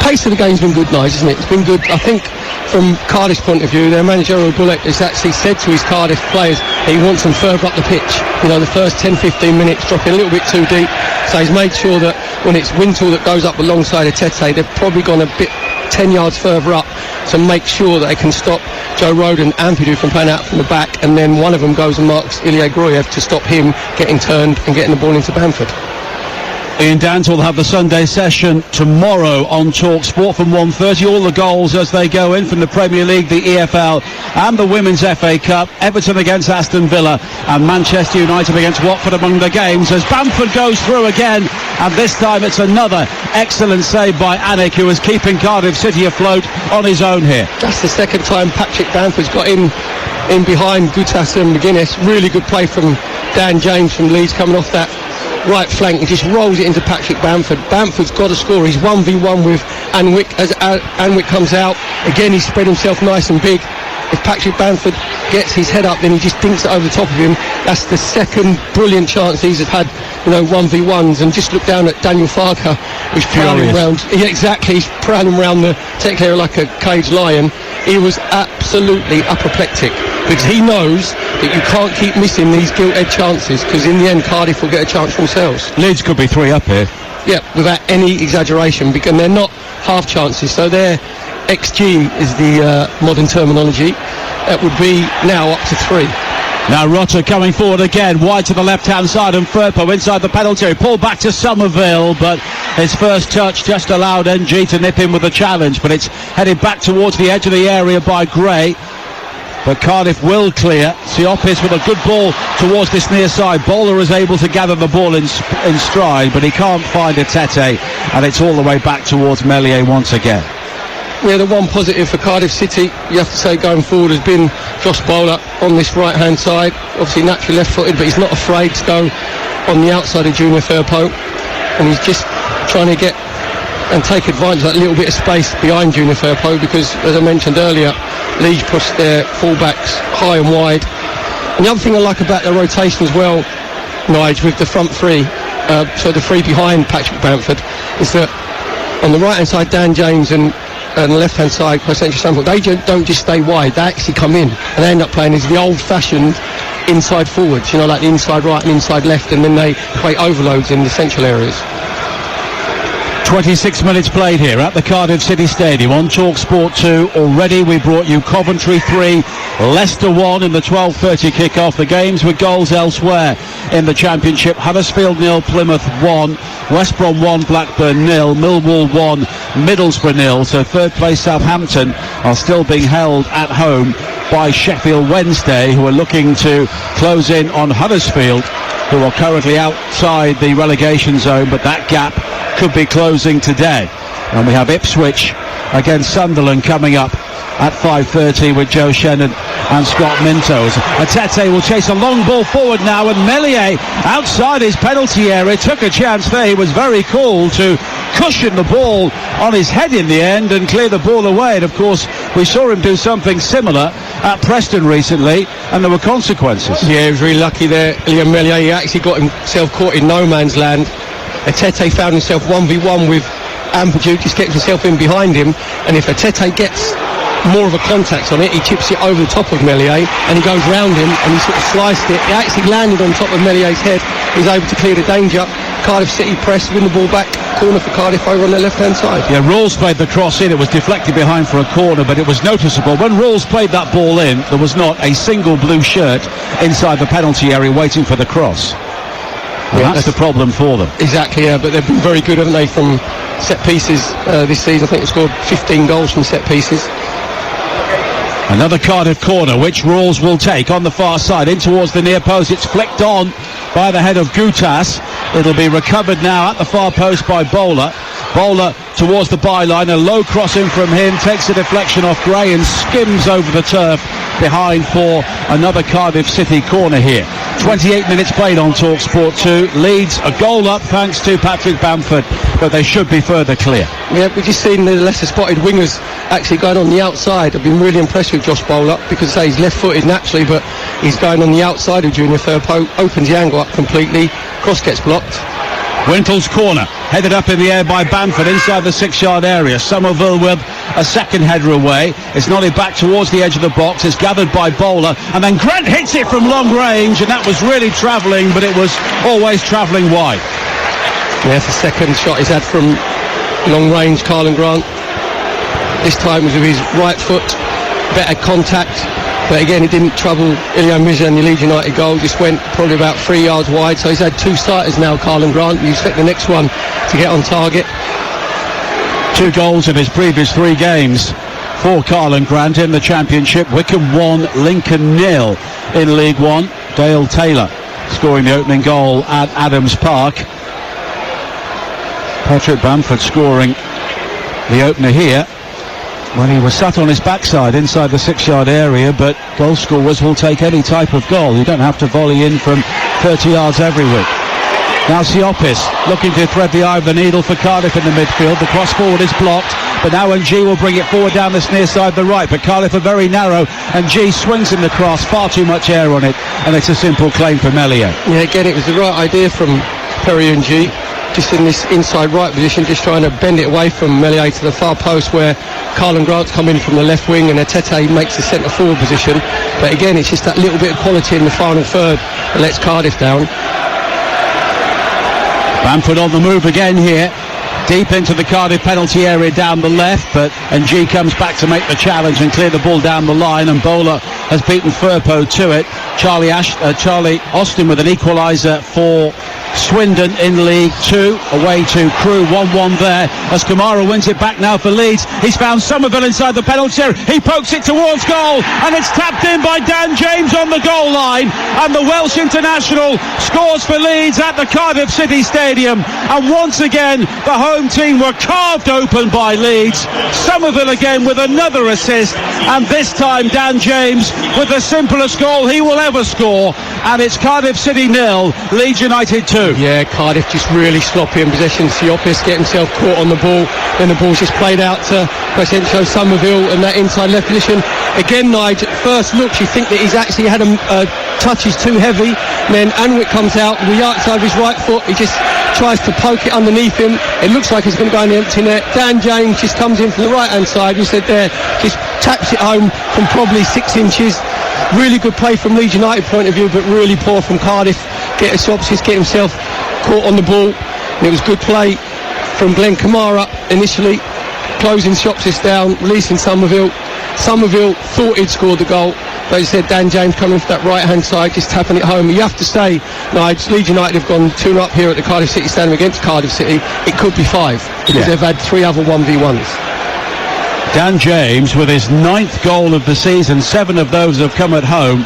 Pace of the game's been good, Nigel, isn't it? It's been good. I think from Cardiff's point of view, their manager Bullock has actually said to his Cardiff players that he wants them further up the pitch. You know, the first 10-15 minutes dropping a little bit too deep. So he's made sure that when it's Wintle that goes up alongside Atete, they've probably gone a bit 10 yards further up to make sure that they can stop Joe Roden and Ampadu from playing out from the back, and then one of them goes and marks Ilya Groyev to stop him getting turned and getting the ball into Bamford. Ian Dant will have the Sunday session tomorrow on TalkSport from 1:30. All the goals as they go in from the Premier League, the EFL and the Women's FA Cup. Everton against Aston Villa and Manchester United against Watford among the games, as Bamford goes through again, and this time it's another excellent save by Anik, who is keeping Cardiff City afloat on his own here. That's the second time Patrick Bamford's got in behind Gutas and McGuinness. Really good play from Dan James from Leeds coming off that right flank. He just rolls it into Patrick Bamford. Bamford's got to score. He's 1v1 with Anwick. As Anwick comes out, again he's spread himself nice and big. If Patrick Bamford gets his head up, then he just dinks it over the top of him. That's the second brilliant chance he's had, 1v1s. And just look down at Daniel Farker, who's prowling around. Yeah, exactly. He's prowling around the tech area like a caged lion. He was absolutely apoplectic, because he knows that you can't keep missing these gilt-edged chances, because in the end Cardiff will get a chance for themselves. Leeds could be 3 up here. Yeah, without any exaggeration, because they're not half chances, so their XG is the modern terminology. That would be now up to 3. Now Rotter coming forward again, wide to the left-hand side, and Firpo inside the penalty area. Pulled back to Somerville, but his first touch just allowed NG to nip in with a challenge, but it's headed back towards the edge of the area by Gray. But Cardiff will clear. Siopis with a good ball towards this near side. Bowler is able to gather the ball in stride, but he can't find Atete, and it's all the way back towards Melier once again. Yeah, the one positive for Cardiff City, you have to say, going forward, has been Josh Bowler on this right-hand side. Obviously naturally left-footed, but he's not afraid to go on the outside of Junior Firpo, and he's just trying to get and take advantage of that little bit of space behind Junior Firpo, because, as I mentioned earlier, Leeds pushed their full-backs high and wide. And the other thing I like about their rotation as well, Nige, with the front three, so the three behind Patrick Bamford, is that on the right-hand side, Dan James and on the left-hand side, Central Sandport, they don't just stay wide, they actually come in, and they end up playing as the old-fashioned inside forwards, like the inside right and inside left, and then they create overloads in the central areas. 26 minutes played here at the Cardiff City Stadium on TalkSport 2. Already we brought you Coventry 3, Leicester 1 in the 12:30 kick-off. The games with goals elsewhere in the Championship. Huddersfield 0, Plymouth 1, West Brom 1, Blackburn 0, Millwall 1, Middlesbrough 0. So third place Southampton are still being held at home by Sheffield Wednesday, who are looking to close in on Huddersfield, who are currently outside the relegation zone, but that gap could be closing today. And we have Ipswich against Sunderland coming up at 5:30 with Joe Shannon and Scott Minto. Atete will chase a long ball forward now, and Meslier outside his penalty area took a chance there. He was very cool to cushion the ball on his head in the end and clear the ball away. And of course we saw him do something similar at Preston recently, and there were consequences. Yeah, he was really lucky there, Liam Meslier. He actually got himself caught in no man's land. Atete found himself 1v1 with Ampadu, just gets himself in behind him, and if Atete gets more of a contact on it, he chips it over the top of Meslier, and he goes round him and he sort of sliced it. It actually landed on top of Mellier's head. He was able to clear the danger. Cardiff City press, win the ball back, corner for Cardiff over on their left-hand side. Yeah, Rawls played the cross in. It was deflected behind for a corner, but it was noticeable. When Rawls played that ball in, there was not a single blue shirt inside the penalty area waiting for the cross. Well, that's the problem for them. Exactly, yeah, but they've been very good, haven't they, from set pieces this season. I think they've scored 15 goals from set pieces. Another Cardiff corner, which Rawls will take on the far side, in towards the near post. It's flicked on by the head of Gutas. It'll be recovered now at the far post by Bowler. Bowler towards the byline, a low cross in from him, takes a deflection off Gray and skims over the turf behind for another Cardiff City corner here. 28 minutes played on TalkSport 2. Leeds a goal up thanks to Patrick Bamford, but they should be further clear. Yeah, we've just seen the lesser spotted wingers actually going on the outside. I've been really impressed with Josh Bowler, because he's left-footed naturally, but he's going on the outside of Junior Firpo, opens the angle up completely, cross gets blocked. Wintel's corner, headed up in the air by Bamford inside the 6-yard area. Somerville with a second header away. It's nodded back towards the edge of the box. It's gathered by Bowler, and then Grant hits it from long range, and that was really travelling, but it was always travelling wide. Yeah, it's the second shot he's had from long range, Carlin Grant. This time was with his right foot, better contact, but again it didn't trouble Ilya Mizan, the Leeds United goal. Just went probably about 3 yards wide, so he's had two starters now, Carlin Grant. You expect the next one to get on target. 2 goals in his previous 3 games for Carlin Grant in the Championship. Wycombe 1, Lincoln 0 in League One. Dale Taylor scoring the opening goal at Adams Park. Patrick Bamford scoring the opener here when he was sat on his backside inside the 6-yard area, but goal scorers will take any type of goal. You don't have to volley in from 30 yards every week. Now Siopis looking to thread the eye of the needle for Cardiff in the midfield. The cross forward is blocked, but now G will bring it forward down this near side the right, but Cardiff are very narrow, and G swings in the cross, far too much air on it, and it's a simple claim for Meslier. Yeah, again, it was the right idea from Perry and G, just in this inside right position, just trying to bend it away from Meslier to the far post, where Carlin Grant's come in from the left wing and Atete makes the centre forward position. But again, it's just that little bit of quality in the final third that lets Cardiff down. Bamford on the move again here, deep into the Cardiff penalty area down the left, but G comes back to make the challenge and clear the ball down the line, and Bowler has beaten Firpo to it. Charlie Austin with an equaliser for Swindon in League 2, away to Crewe. 1-1 there as Kamara wins it back now for Leeds. He's found Somerville inside the penalty area. He pokes it towards goal, and it's tapped in by Dan James on the goal line, and the Welsh international scores for Leeds at the Cardiff City Stadium. And once again the home team were carved open by Leeds. Somerville again with another assist, and this time Dan James with the simplest goal he will ever score, and it's Cardiff City 0, Leeds United 2. Yeah, Cardiff just really sloppy in possession. Siopis get himself caught on the ball, then the ball's just played out to Crescencio Somerville in that inside left position. Again, Nigel, at first looks you think that he's actually had a touch is too heavy, and then Anwick comes out with the outside of his right foot. He just tries to poke it underneath him. It looks like it's going to go in the empty net. Dan James just comes in from the right hand side. You said there, just taps it home from probably 6 inches. Really good play from Leeds United point of view, but really poor from Cardiff. Get himself caught on the ball. And it was good play from Glenn Kamara initially, closing Shopsis down, releasing Somerville. Somerville thought he'd scored the goal, but instead Dan James coming from that right hand side, just tapping it home. You have to say, Nigel, Leeds United have gone 2-0 here at the Cardiff City Stadium against Cardiff City. It could be 5 because they've had 3 other 1v1s. Dan James with his 9th goal of the season, 7 of those have come at home,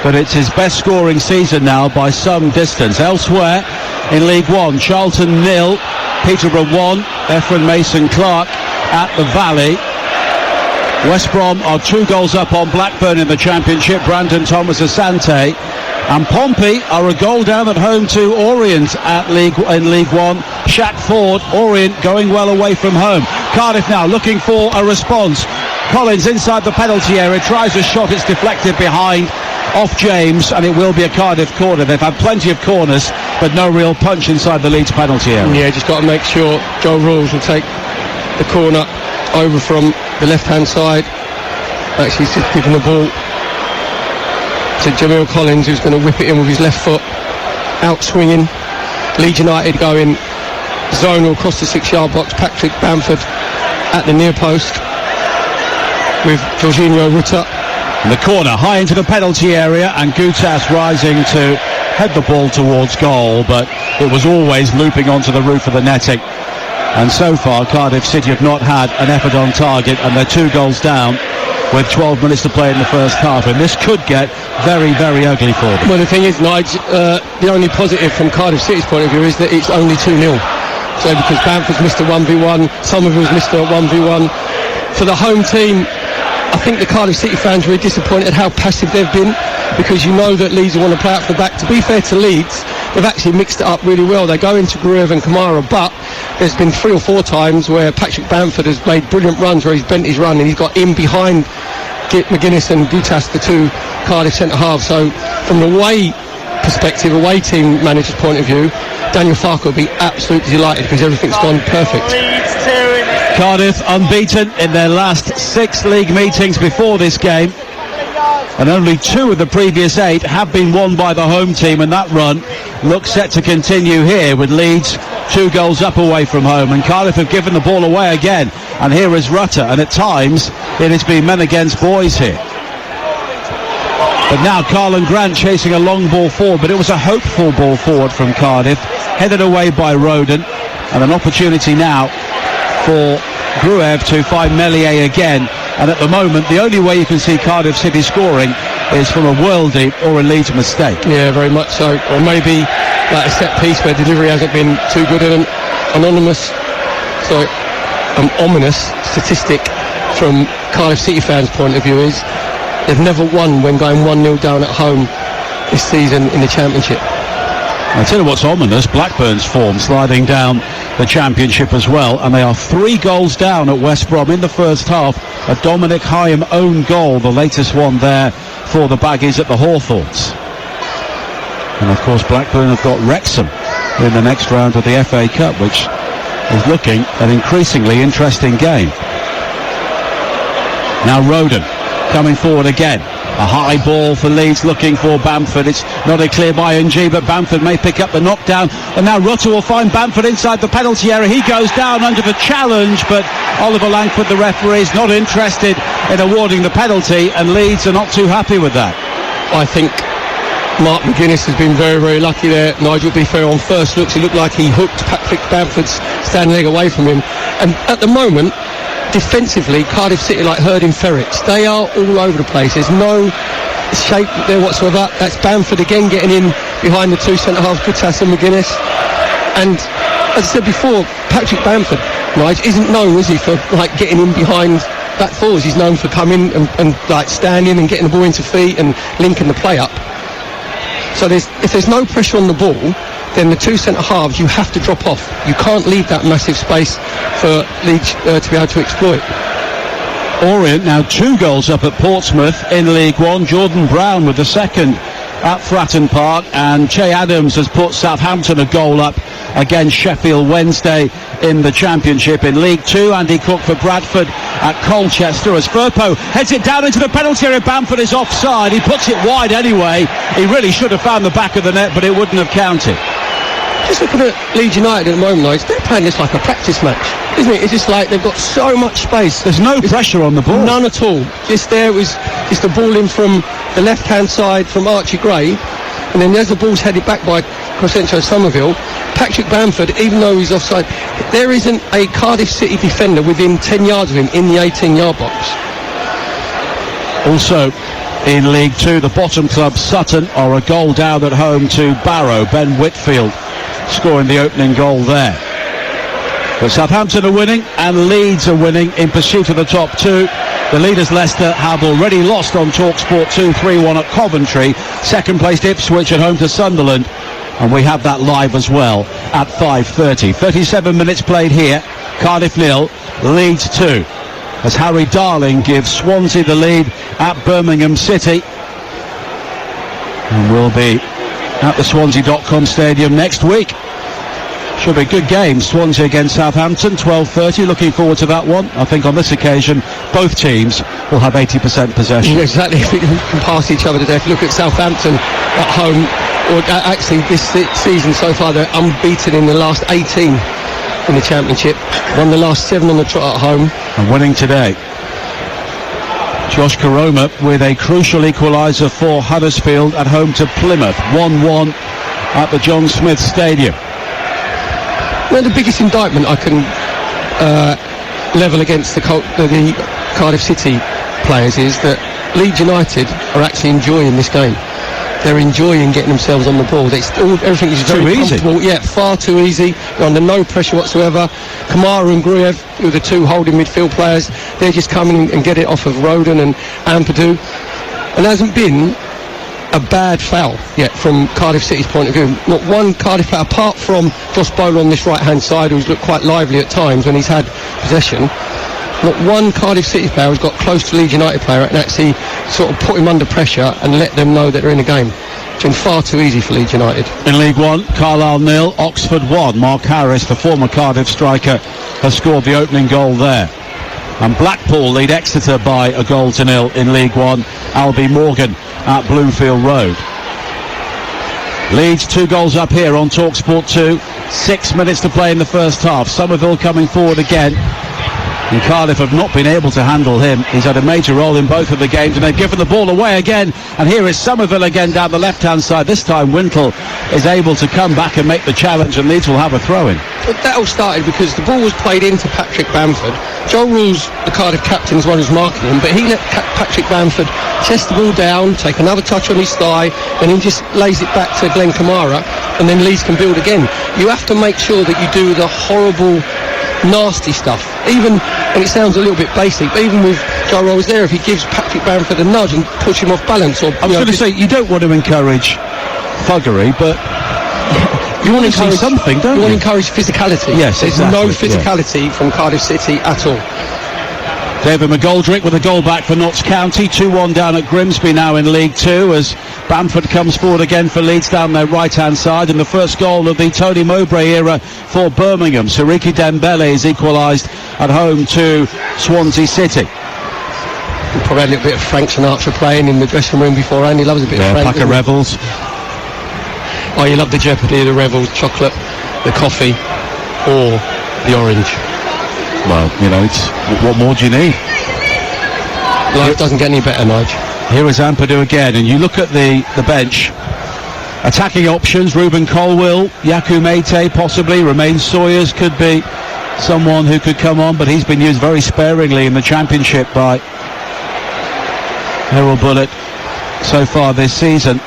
but it's his best scoring season now by some distance. Elsewhere in League One, Charlton 0, Peterborough 1, Efren Mason-Clark at the Valley. West Brom are 2 goals up on Blackburn in the Championship, Brandon Thomas Asante. And Pompey are a goal down at home to Orient in League One. Shaq Ford, Orient going well away from home. Cardiff now looking for a response. Collins inside the penalty area, tries a shot, it's deflected behind, off James, and it will be a Cardiff corner. They've had plenty of corners, but no real punch inside the Leeds penalty area. Yeah, just got to make sure Joe Rawls will take the corner over from the left-hand side. Actually, he's just giving the ball to Jamil Collins, who's going to whip it in with his left foot, out swinging. Leeds United going zonal across the 6-yard box. Patrick Bamford at the near post with Jorginho Rutter. In the corner, high into the penalty area, and Gutas rising to head the ball towards goal, but it was always looping onto the roof of the netting. And so far, Cardiff City have not had an effort on target, and they're 2 goals down with 12 minutes to play in the first half, and this could get very, very ugly for them. Well, the thing is, Nigel, the only positive from Cardiff City's point of view is that it's only 2-0. So because Bamford's missed a 1v1, Somerville's missed a 1v1. For the home team, I think the Cardiff City fans were disappointed how passive they've been, because you know that Leeds want to play out the back. To be fair to Leeds, they've actually mixed it up really well. They go into Gruev and Kamara, but there's been 3 or 4 times where Patrick Bamford has made brilliant runs where he's bent his run and he's got in behind McGuinness and Gutas, the 2 Cardiff centre halves. So from the away perspective, away team manager's point of view, Daniel Farke will be absolutely delighted because everything's gone perfect. Cardiff unbeaten in their last 6 league meetings before this game, and only 2 of the previous 8 have been won by the home team, and that run looks set to continue here with Leeds 2 goals up away from home, and Cardiff have given the ball away again, and here is Rutter, and at times it has been men against boys here. But now Carlin Grant chasing a long ball forward, but it was a hopeful ball forward from Cardiff, headed away by Roden, and an opportunity now for Gruev to find Meslier again. And at the moment, the only way you can see Cardiff City scoring is from a worldie or a Leeds mistake. Yeah, very much so. Or maybe like a set piece where delivery hasn't been too good. An ominous statistic from Cardiff City fans' point of view is they've never won when going 1-0 down at home this season in the Championship. I'll tell you what's ominous, Blackburn's form sliding down the Championship as well, and they are 3 goals down at West Brom in the first half. A Dominic Hyam own goal, the latest one there for the Baggies at the Hawthorns. And of course Blackburn have got Wrexham in the next round of the FA Cup, which is looking an increasingly interesting game. Now Roden coming forward again. A high ball for Leeds looking for Bamford. It's not a clear by NG, but Bamford may pick up the knockdown. And now Rutter will find Bamford inside the penalty area. He goes down under the challenge, but Oliver Langford, the referee, is not interested in awarding the penalty, and Leeds are not too happy with that. I think Mark McGuinness has been very, very lucky there. Nigel, to be fair, on first looks, it looked like he hooked Patrick Bamford's standing leg away from him. And at the moment, defensively, Cardiff City like herding ferrets. They are all over the place. There's no shape there whatsoever. That's Bamford again getting in behind the 2 centre-halves, Gutas and McGuinness. And as I said before, Patrick Bamford, right, isn't known, is he, for like getting in behind back forwards. He's known for coming and like standing and getting the ball into feet and linking the play up. So if there's no pressure on the ball, then the 2 centre-halves, you have to drop off. You can't leave that massive space for Leeds to be able to exploit. Orient now 2 goals up at Portsmouth in League One. Jordan Brown with the second at Fratton Park, and Che Adams has put Southampton a goal up against Sheffield Wednesday in the Championship. In League 2, Andy Cook for Bradford at Colchester as Firpo heads it down into the penalty area. Bamford is offside. He puts it wide anyway. He really should have found the back of the net, but it wouldn't have counted. Just looking at Leeds United at the moment, though, they're playing this like a practice match, isn't it? It's just like they've got so much space. There's no pressure on the ball. None at all. Just there was just the ball in from the left-hand side from Archie Gray, and then as the ball's headed back by Crescencio Somerville, Patrick Bamford, even though he's offside, there isn't a Cardiff City defender within 10 yards of him in the 18-yard box. Also in League 2, the bottom club Sutton are a goal down at home to Barrow. Ben Whitfield scoring the opening goal there. But Southampton are winning and Leeds are winning in pursuit of the top two. The leaders Leicester have already lost on TalkSport 2 3-1 at Coventry. Second placed Ipswich at home to Sunderland, and we have that live as well at 5:30. 37 minutes played here. Cardiff 0, Leeds 2, as Harry Darling gives Swansea the lead at Birmingham City, and will be at the Swansea.com stadium next week. Should be a good game. Swansea against Southampton, 12:30. Looking forward to that one. I think on this occasion both teams will have 80% possession. Yeah, exactly. If we can pass each other to death. Look at Southampton at home, or actually this season so far they're unbeaten in the last 18 in the Championship. Won the last 7 on the trot at home. And winning today. Josh Koroma with a crucial equaliser for Huddersfield at home to Plymouth. 1-1 at the John Smith Stadium. Well, the biggest indictment I can level against the Cardiff City players is that Leeds United are actually enjoying this game. They're enjoying getting themselves on the ball. Everything is very comfortable. Yeah, far too easy. They're under no pressure whatsoever. Kamara and Gruev, who are the two holding midfield players, they're just coming and get it off of Rodon and Ampadu. And there hasn't been a bad foul yet from Cardiff City's point of view. Not one Cardiff player, apart from Josh Bowler on this right-hand side, who's looked quite lively at times when he's had possession. Not one Cardiff City player has got close to Leeds United player and actually sort of put him under pressure and let them know that they're in a game. It's been far too easy for Leeds United. In League 1, Carlisle 0, Oxford 1. Mark Harris, the former Cardiff striker, has scored the opening goal there. And Blackpool lead Exeter by a 1-0 in League 1. Albie Morgan at Bloomfield Road. Leeds 2 goals up here on TalkSport 2. 6 minutes to play in the first half. Somerville coming forward again. And Cardiff have not been able to handle him. He's had a major role in both of the games, and they've given the ball away again. And here is Somerville again down the left-hand side. This time Wintle is able to come back and make the challenge, and Leeds will have a throw-in. But that all started because the ball was played into Patrick Bamford. Joe Rules, the Cardiff captain, is one who's marking him, but he let Patrick Bamford chest the ball down, take another touch on his thigh, and he just lays it back to Glenn Kamara, and then Leeds can build again. You have to make sure that you do the horrible, nasty stuff. Even, and it sounds a little bit basic, but even with Joe Rolls there, if he gives Patrick Bamford a nudge and push him off balance, or I was going to say, you don't want to encourage thuggery, but you want to encourage something, don't you? You want to encourage physicality. Yes, there's no physicality from Cardiff City at all. David McGoldrick with a goal back for Notts County. 2-1 down at Grimsby now in League 2 as Bamford comes forward again for Leeds down their right-hand side. And the first goal of the Tony Mowbray era for Birmingham. Siriki Dembele is equalised at home to Swansea City. Probably had a little bit of Frank Sinatra playing in the dressing room before, and he loves a bit of Frank. Pack of Revels. Oh, you love the Jeopardy, the Revels, chocolate, the coffee, or the orange. Well, you know, it's what more do you need? Life doesn't get any better, Nige. Here is Ampadu again, and you look at the bench. Attacking options, Ruben Colwill, Yaku Mete possibly, Romain Sawyers could be someone who could come on, but he's been used very sparingly in the Championship by Errol Bullitt so far this season.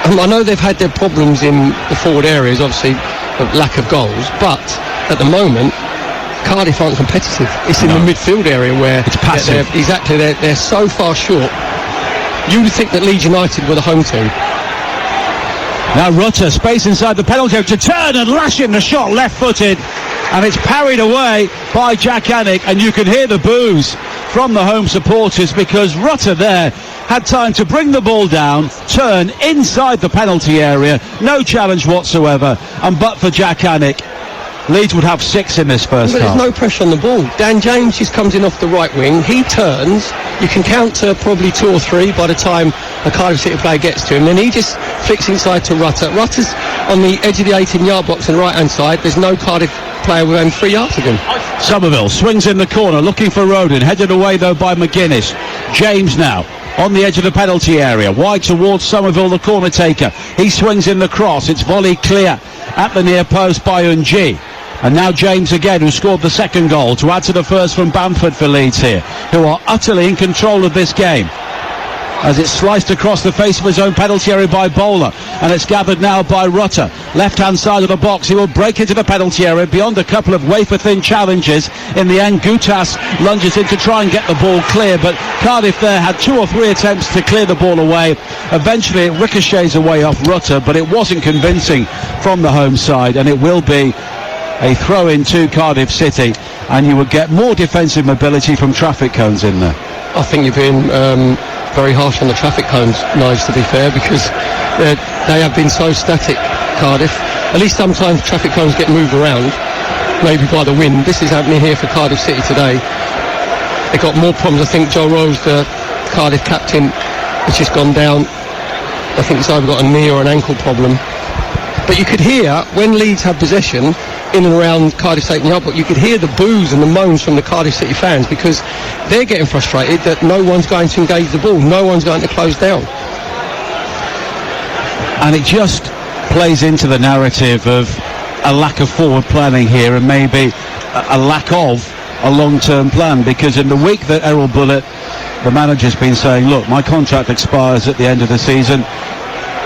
I know they've had their problems in the forward areas, obviously, of lack of goals, but at the moment Cardiff aren't competitive. It's in the midfield area where it's passive. They're so far short. You would think that Leeds United were the home team. Now Rutter, space inside the penalty area to turn and lash in the shot left-footed, and it's parried away by Jack Annick, and you can hear the boos from the home supporters, because Rutter there had time to bring the ball down, turn inside the penalty area, no challenge whatsoever, and but for Jack Anick, Leeds would have 6 in this first half. But there's no pressure on the ball. Dan James just comes in off the right wing. He turns. You can count to probably 2 or 3 by the time a Cardiff City player gets to him. Then he just flicks inside to Rutter. Rutter's on the edge of the 18-yard box on the right-hand side. There's no Cardiff player within 3 yards of him. Somerville swings in the corner, looking for Rodin. Headed away, though, by McGuinness. James now on the edge of the penalty area. Wide towards Somerville, the corner taker. He swings in the cross. It's volleyed clear at the near post by Unji. And now James again, who scored the second goal to add to the first from Bamford for Leeds here, who are utterly in control of this game. As it's sliced across the face of his own penalty area by Bowler, and it's gathered now by Rutter. Left-hand side of the box, he will break into the penalty area beyond a couple of wafer-thin challenges. In the end, Gutas lunges in to try and get the ball clear, but Cardiff there had 2 or 3 attempts to clear the ball away. Eventually it ricochets away off Rutter, but it wasn't convincing from the home side, and it will be a throw-in to Cardiff City, and you would get more defensive mobility from traffic cones in there. I think you've been very harsh on the traffic cones, Nige, to be fair, because they have been so static, Cardiff. At least sometimes traffic cones get moved around, maybe by the wind. This is happening here for Cardiff City today. They've got more problems. I think Joe Rose, the Cardiff captain, has just gone down. I think he's either got a knee or an ankle problem. But you could hear, when Leeds had possession in and around Cardiff City yard, but you could hear the boos and the moans from the Cardiff City fans, because they're getting frustrated that no one's going to engage the ball, no one's going to close down. And it just plays into the narrative of a lack of forward planning here, and maybe a lack of a long-term plan, because in the week that Errol Bullitt, the manager's been saying, look, my contract expires at the end of the season,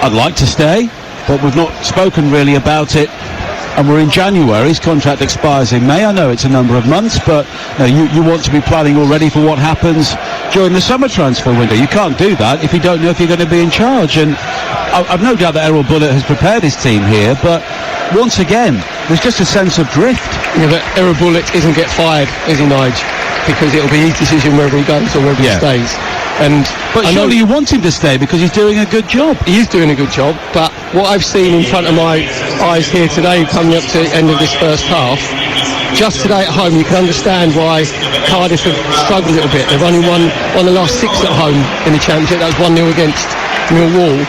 I'd like to stay, but we've not spoken really about it, and we're in January. His contract expires in May. I know it's a number of months, but you want to be planning already for what happens during the summer transfer window. You can't do that if you don't know if you're going to be in charge, and I've no doubt that Errol Bullitt has prepared his team here, but once again there's just a sense of drift. Yeah, but Errol Bullitt isn't get fired, is he, Nige? Because it'll be his decision whether he goes or whether he stays. But surely you want him to stay because he's doing a good job. He is doing a good job, but what I've seen in front of my eyes here today, coming up to the end of this first half, just today at home, you can understand why Cardiff have struggled a little bit. They've only won the last 6 at home in the Championship. That was 1-0 against Millwall,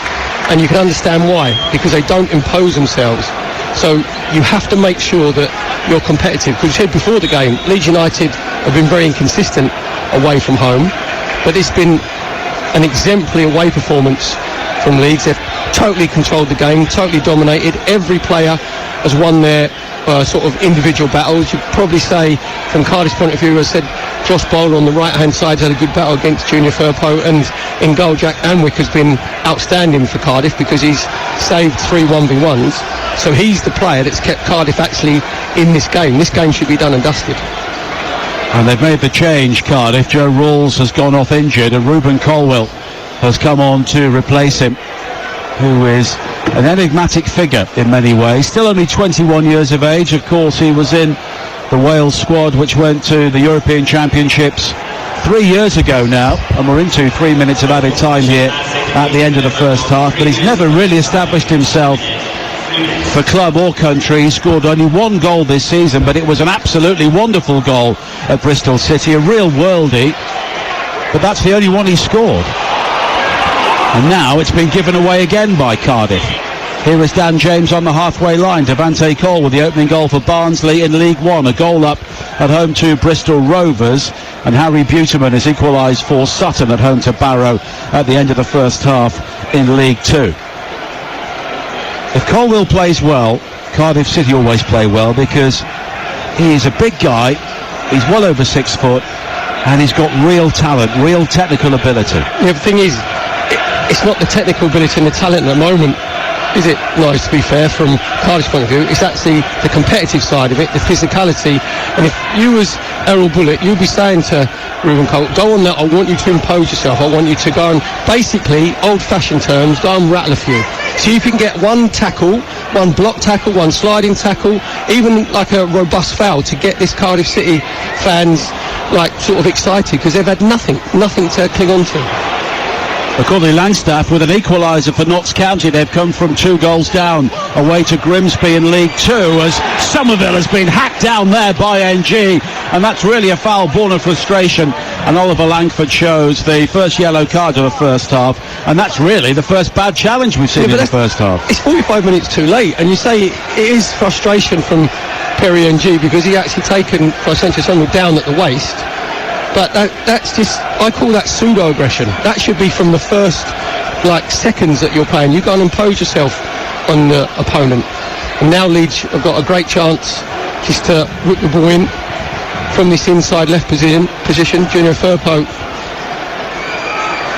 and you can understand why, because they don't impose themselves. So you have to make sure that you're competitive, because you said before the game, Leeds United have been very inconsistent away from home, but it's been an exemplary away performance from Leeds. They've totally controlled the game, totally dominated. Every player has won their sort of individual battles. You'd probably say, from Cardiff's point of view, as I said, Josh Bowler on the right-hand side had a good battle against Junior Firpo, and in goal, Jack Anwick has been outstanding for Cardiff because he's saved 3 1v1s. So he's the player that's kept Cardiff actually in this game. This game should be done and dusted. And they've made the change, Cardiff. Joe Rawls has gone off injured, and Ruben Colwill has come on to replace him, who is an enigmatic figure in many ways. Still only 21 years of age. Of course, he was in the Wales squad, which went to the European Championships 3 years ago now, and we're into 3 minutes of added time here at the end of the first half. But he's never really established himself for club or country. He scored only 1 goal this season, but it was an absolutely wonderful goal at Bristol City, a real worldie, but that's the only one he scored. And now it's been given away again by Cardiff. Here is Dan James on the halfway line. Devante Cole with the opening goal for Barnsley in League One, a goal up at home to Bristol Rovers, and Harry Buterman has equalised for Sutton at home to Barrow at the end of the first half in League Two. If Colwill plays well, Cardiff City always play well, because he is a big guy, he's well over 6 foot, and he's got real talent, real technical ability. Yeah, the thing is, it's not the technical ability and the talent at the moment, is it, Nice, to be fair, from Cardiff's point of view? It's actually the competitive side of it, the physicality. And if you was Errol Bullitt, you'd be saying to Ruben Cole, go on there, I want you to impose yourself, I want you to go and, basically, old-fashioned terms, go and rattle a few. See if you can get 1 tackle, one block tackle, one sliding tackle, even like a robust foul to get this Cardiff City fans like sort of excited, because they've had nothing to cling on to. According to Langstaff, with an equaliser for Notts County, they've come from 2 goals down away to Grimsby in League 2, as Somerville has been hacked down there by NG, and that's really a foul born of frustration. And Oliver Langford shows the first yellow card of the first half, and that's really the first bad challenge we've seen in the first half. It's 45 minutes too late, and you say it is frustration from Perry NG, because he actually taken Placentia Somerville down at the waist. But that's just, I call that pseudo-aggression. That should be from the first, seconds that you're playing. You go and impose yourself on the opponent. And now Leeds have got a great chance just to whip the ball in from this inside left position. Junior Firpo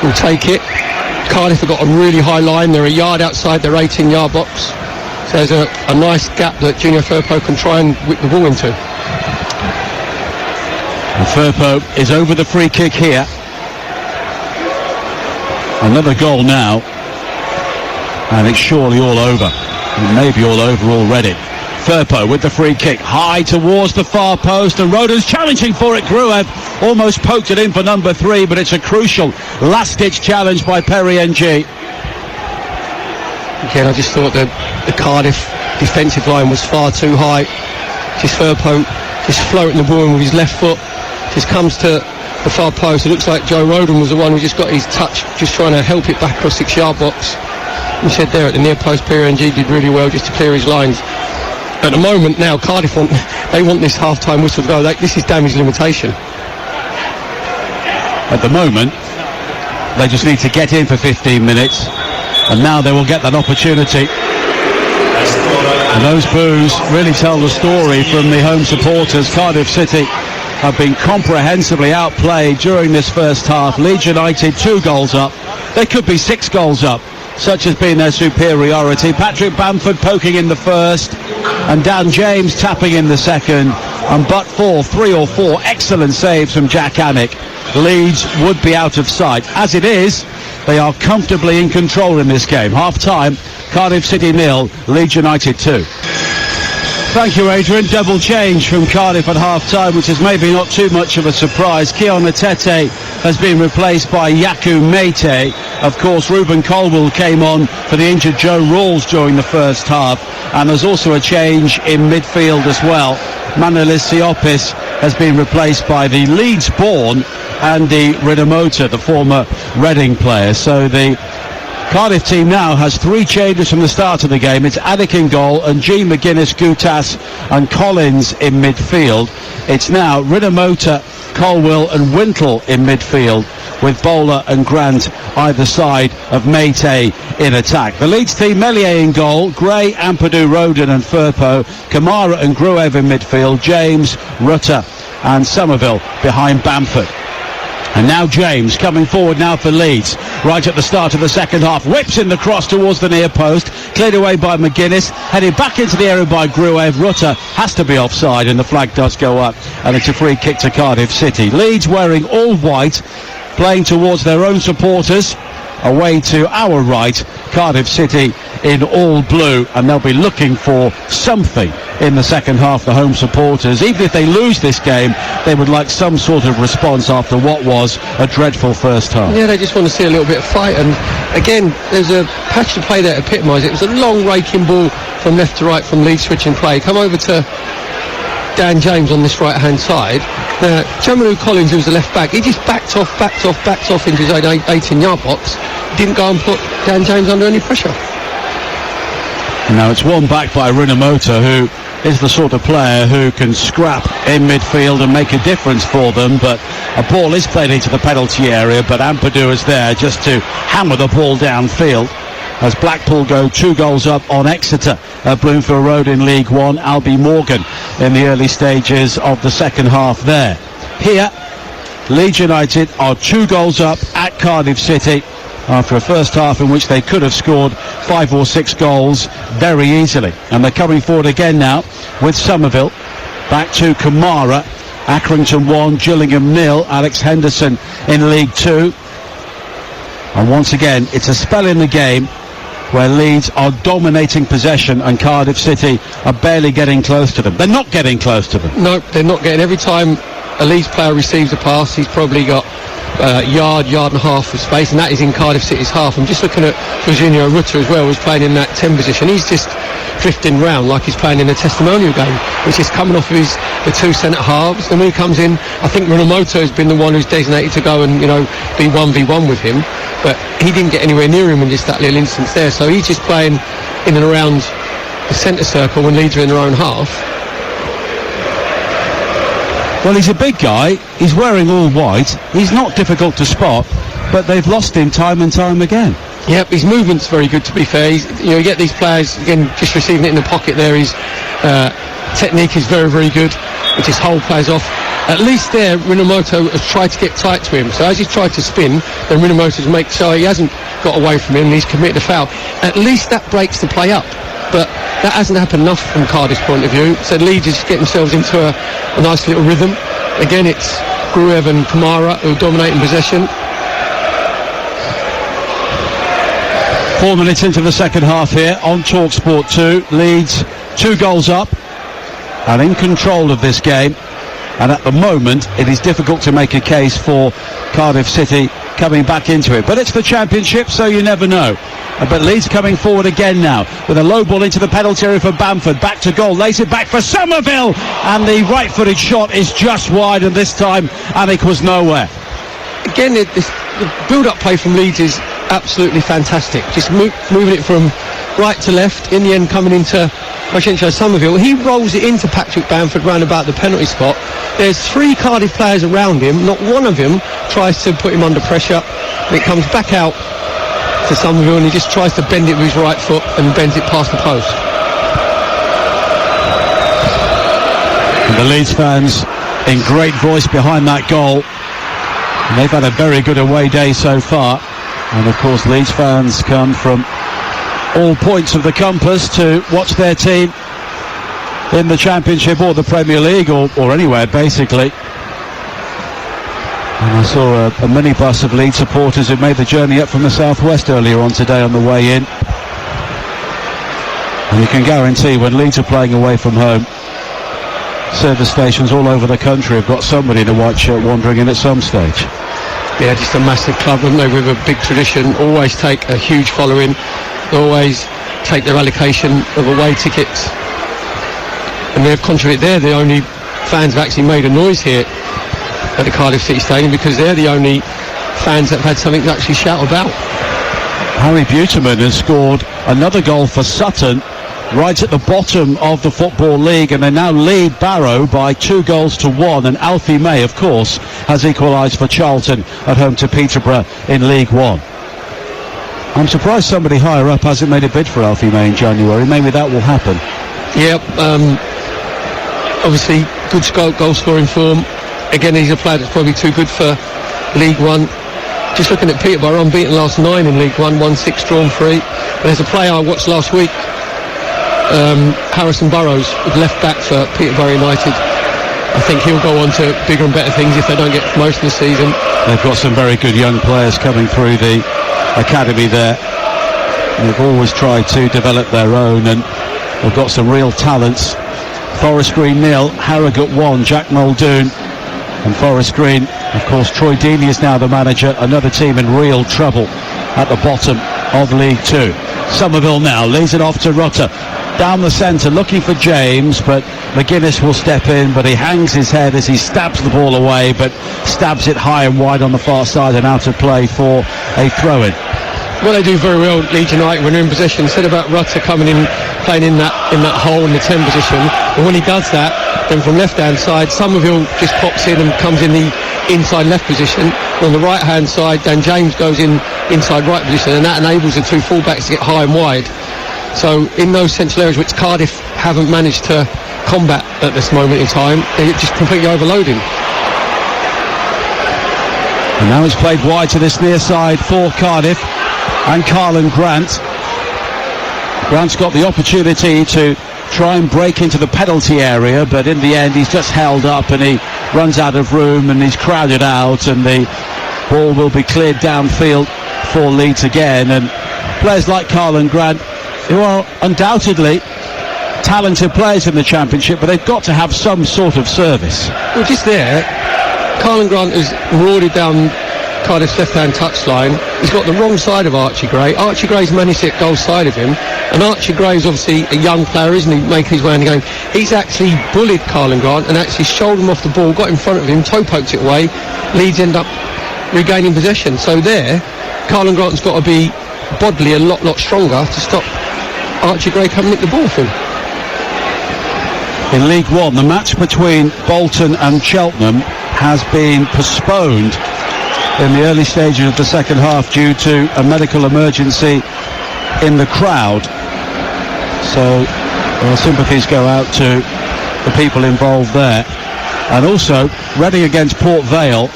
will take it. Cardiff have got a really high line. They're a yard outside their 18-yard box. So there's a nice gap that Junior Firpo can try and whip the ball into. And Firpo is over the free kick here. Another goal now, and it's surely all over. It may be all over already. Firpo with the free kick, high towards the far post, and Roden's challenging for it. Gruev almost poked it in for number 3, but it's a crucial last-ditch challenge by Perry NG. Again, I just thought that the Cardiff defensive line was far too high. Just Firpo just floating the ball in with his left foot. Just comes to the far post. It looks like Joe Roden was the one who just got his touch, just trying to help it back across 6-yard box. You said there at the near post, PNG did really well just to clear his lines. At the moment now, Cardiff want this half-time whistle to go. This is damage limitation. At the moment, they just need to get in for 15 minutes, and now they will get that opportunity. And those boos really tell the story from the home supporters. Cardiff City have been comprehensively outplayed during this first half. Leeds United 2 goals up. They could be 6 goals up. Such has been their superiority. Patrick Bamford poking in the first, and Dan James tapping in the second. And but for 3 or 4 excellent saves from Jack Annick, Leeds would be out of sight. As it is, they are comfortably in control in this game. Half-time, Cardiff City 0, Leeds United 2. Thank you, Adrian. Double change from Cardiff at half-time, which is maybe not too much of a surprise. Keon Atete has been replaced by Yaku Meite. Of course, Ruben Colwell came on for the injured Joe Rawls during the first half. And there's also a change in midfield as well. Manolis Siopis has been replaced by the Leeds-born Andy Ridomota, the former Reading player. So the Cardiff team now has 3 changes from the start of the game. It's Addick in goal, and G, McGuinness, Gutas and Collins in midfield. It's now Ridomota, Colwell and Wintle in midfield, with Bowler and Grant either side of Meite in attack. The Leeds team, Meslier in goal, Gray, Ampadu, Roden and Firpo, Kamara and Gruev in midfield, James, Rutter and Somerville behind Bamford. And now James coming forward now for Leeds, right at the start of the second half, whips in the cross towards the near post, cleared away by McGuinness, headed back into the area by Gruev. Rutter has to be offside, and the flag does go up, and it's a free kick to Cardiff City. Leeds wearing all white, playing towards their own supporters. Away to our right, Cardiff City in all blue, and they'll be looking for something in the second half, the home supporters. Even if they lose this game, they would like some sort of response after what was a dreadful first half. Yeah, they just want to see a little bit of fight, and again, there's a patch of play that epitomised it. It was a long raking ball from left to right from Leeds switching play. Come over to Dan James on this right-hand side. Jamanu Collins, who was the left back, he just backed off into his own 18-yard box. Didn't go and put Dan James under any pressure. Now it's won back by Rinomota, who is the sort of player who can scrap in midfield and make a difference for them, but a ball is played into the penalty area, but Ampadu is there just to hammer the ball downfield. As Blackpool go 2 goals up on Exeter at Bloomfield Road in League One. Albie Morgan in the early stages of the second half there. Here, Leeds United are 2 goals up at Cardiff City after a first half in which they could have scored 5 or 6 goals very easily. And they're coming forward again now with Somerville. Back to Kamara. Accrington 1, Gillingham 0. Alex Henderson in League 2. And once again, it's a spell in the game where Leeds are dominating possession and Cardiff City are barely getting close to them. They're not getting close to them. No, they're not getting. Every time a Leeds player receives a pass, he's probably got yard and a half of space, and that is in Cardiff City's half. I'm just looking at Virginia Rutter as well, who's playing in that 10 position. He's just drifting round like he's playing in a testimonial game, which is coming off of the two centre halves. And when he comes in, I think Minamoto has been the one who's designated to go and, be 1v1 with him, but he didn't get anywhere near him in just that little instance there. So he's just playing in and around the centre circle when Leeds are in their own half. Well, he's a big guy, he's wearing all white, he's not difficult to spot, but they've lost him time and time again. Yep, his movement's very good, to be fair. You get these players, again, just receiving it in the pocket there, his technique is very, very good. It just hold players off. At least there, Minamoto has tried to get tight to him. So as he's tried to spin, then Minamoto's make sure he hasn't got away from him and he's committed a foul. At least that breaks the play up. But that hasn't happened enough from Cardiff's point of view. So Leeds just get themselves into a nice little rhythm. Again, it's Gruev and Kamara who are dominating possession. 4 minutes into the second half here on TalkSport 2. Leeds 2 goals up and in control of this game. And at the moment, it is difficult to make a case for Cardiff City coming back into it. But it's the Championship, so you never know. But Leeds coming forward again now with a low ball into the penalty area for Bamford. Back to goal, lays it back for Somerville. And the right-footed shot is just wide, and this time Anik was nowhere. Again, the build-up play from Leeds is absolutely fantastic. Just moving it from right to left, in the end coming into Somerville. He rolls it into Patrick Bamford round about the penalty spot. There's 3 Cardiff players around him. Not one of them tries to put him under pressure. And it comes back out to Somerville and he just tries to bend it with his right foot and bends it past the post. And the Leeds fans in great voice behind that goal. And they've had a very good away day so far. And of course Leeds fans come from all points of the compass to watch their team in the Championship or the Premier League or anywhere basically. And I saw a minibus of Leeds supporters who made the journey up from the southwest earlier on today on the way in. And you can guarantee when Leeds are playing away from home, service stations all over the country have got somebody in a white shirt wandering in at some stage. Yeah, just a massive club, haven't they, with a big tradition, always take a huge following, always take their allocation of away tickets. And they've contributed, they're the only fans have actually made a noise here at the Cardiff City Stadium because they're the only fans that have had something to actually shout about. Harry Buterman has scored another goal for Sutton right at the bottom of the Football League, and they now lead Barrow by 2-1, and Alfie May, of course, has equalised for Charlton at home to Peterborough in League One. I'm surprised somebody higher up hasn't made a bid for Alfie May in January. Maybe that will happen. Yep, obviously good goal scoring form. Again, he's a player that's probably too good for League One. Just looking at Peterborough, unbeaten last 9 in League One, won 6, drawn 3. But there's a player I watched last week, Harrison Burrows, left back for Peterborough United. I think he'll go on to bigger and better things if they don't get promotion this season. They've got some very good young players coming through the academy there. They've always tried to develop their own, and they've got some real talents. Forest Green 0, Harrogate 1, Jack Muldoon and Forest Green. Of course, Troy Deeney is now the manager, another team in real trouble at the bottom of League 2. Somerville now leads it off to Rutter. Down the centre, looking for James, but McGuinness will step in, but he hangs his head as he stabs the ball away, but stabs it high and wide on the far side and out of play for a throw-in. Well, they do very well, Leeds United, when they're in possession. Said about Rutter coming in, playing in that hole in the 10 position, and when he does that, then from left-hand side, Somerville just pops in and comes in the inside left position. And on the right-hand side, Dan James goes in inside right position, and that enables the 2 fullbacks to get high and wide. So in those central areas which Cardiff haven't managed to combat at this moment in time, they're just completely overloading. And now it's played wide to this near side for Cardiff and Carlin Grant. Grant's got the opportunity to try and break into the penalty area, but in the end he's just held up and he runs out of room and he's crowded out, and the ball will be cleared downfield for Leeds again. And players like Karlan Grant, who are undoubtedly talented players in the Championship, but they've got to have some sort of service. Well, just there, Karlan Grant has roared it down Cardiff's left-hand touchline. He's got the wrong side of Archie Gray. Archie Gray's managed to get goal side of him, and Archie Gray's obviously a young player, isn't he, making his way in the game. He's actually bullied Karlan Grant and actually shouldered him off the ball, got in front of him, toe poked it away. Leeds end up regaining possession. So there, Karlan Grant's got to be bodily a lot stronger to stop Archie Gray coming at the ball for him. In League One, the match between Bolton and Cheltenham has been postponed in the early stages of the second half due to a medical emergency in the crowd. So our sympathies go out to the people involved there. And also Reading against Port Vale,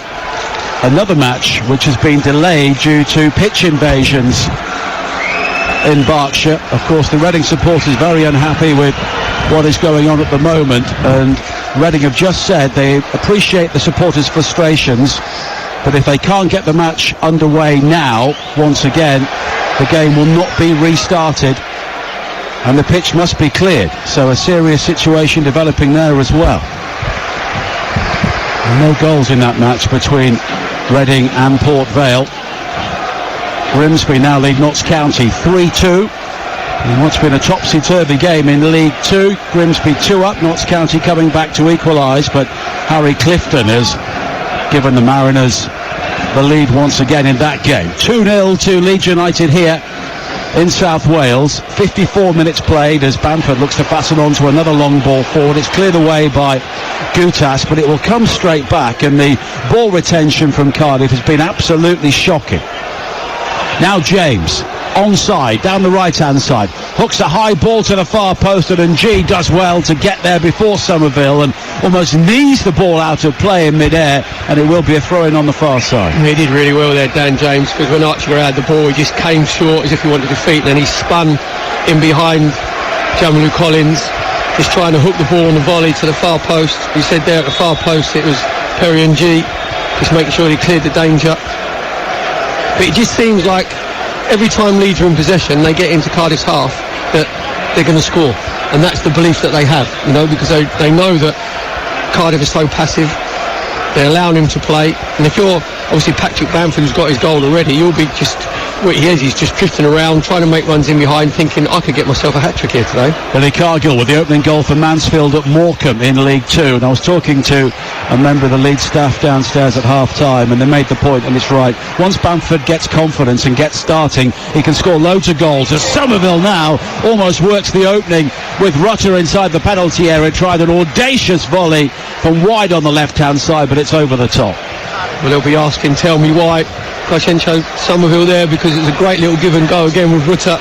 another match which has been delayed due to pitch invasions in Berkshire. Of course, the Reading supporters very unhappy with what is going on at the moment, and Reading have just said they appreciate the supporters' frustrations, but if they can't get the match underway now, once again, the game will not be restarted and the pitch must be cleared. So a serious situation developing there as well. And no goals in that match between Reading and Port Vale. Grimsby now lead Notts County 3-2 in what's been a topsy-turvy game in League 2. Grimsby 2 up, Notts County coming back to equalise, but Harry Clifton has given the Mariners the lead once again in that game. 2-0 to Leeds United here in South Wales. 54 minutes played as Bamford looks to fasten on to another long ball forward. It's cleared away by Gutas, but it will come straight back, and the ball retention from Cardiff has been absolutely shocking. Now James, onside, down the right-hand side, hooks a high ball to the far post, and Ng does well to get there before Somerville and almost knees the ball out of play in mid-air, and it will be a throw-in on the far side. He did really well there, Dan James, because when Archie Gray had the ball, he just came short as if he wanted to feet, and then he spun in behind Jamalu Collins, just trying to hook the ball on the volley to the far post. He said there at the far post it was Perry Ng, just making sure he cleared the danger. But it just seems like every time Leeds are in possession, they get into Cardiff's half, that they're going to score. And that's the belief that they have, you know, because they know that Cardiff is so passive. They're allowing him to play. And if you're obviously Patrick Bamford, who's got his goal already, you'll be just what he is. He's just drifting around, trying to make runs in behind, thinking, I could get myself a hat-trick here today. Billy Cargill with the opening goal for Mansfield at Morecambe in League 2. And I was talking to a member of the Leeds staff downstairs at half-time, and they made the point, and it's right. Once Bamford gets confidence and gets starting, he can score loads of goals. As Somerville now almost works the opening with Rutter inside the penalty area, tried an audacious volley from wide on the left-hand side, but it's over the top. Well, they'll be asking, tell me why Crescencio Somerville there, because it's a great little give and go again with Rutter.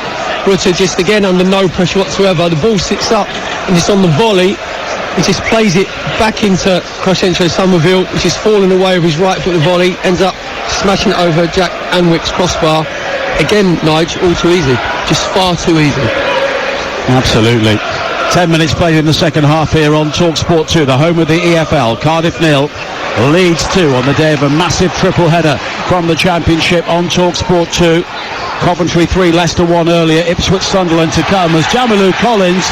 Rutter just again under no pressure whatsoever. The ball sits up and it's on the volley. He just plays it back into Crescencio Somerville, which is falling away with his right foot. The volley ends up smashing it over Jack Anwick's crossbar. Again, Nige, all too easy. Just far too easy. Absolutely. 10 minutes played in the second half here on TalkSport 2, the home of the EFL. Cardiff 0, Leeds 2 on the day of a massive triple header from the Championship on TalkSport 2. Coventry 3, Leicester 1 earlier, Ipswich Sunderland to come as Jamalu Collins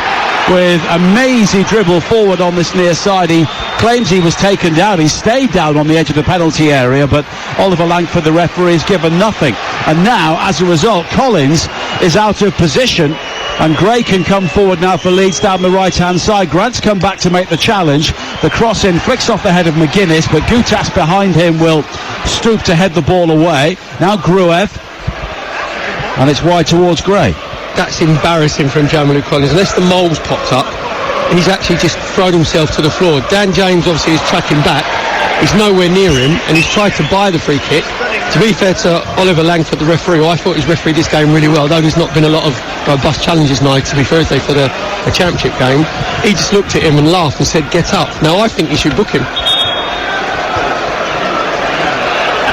with a mazy dribble forward on this near side. He claims he was taken down. He stayed down on the edge of the penalty area, but Oliver Langford, the referee, has given nothing. And now, as a result, Collins is out of position, and Gray can come forward now for Leeds down the right-hand side. Grant's come back to make the challenge. The cross in flicks off the head of McGuinness, but Gutas behind him will stoop to head the ball away. Now Gruev, and it's wide towards Gray. That's embarrassing from Jamalu Collins. Unless the mole's popped up, he's actually just thrown himself to the floor. Dan James obviously is tracking back. He's nowhere near him, and he's tried to buy the free kick. To be fair to Oliver Langford, the referee, I thought he's refereed this game really well, though there's not been a lot of robust challenges now, to be Thursday for the Championship game. He just looked at him and laughed and said, get up. Now I think you should book him.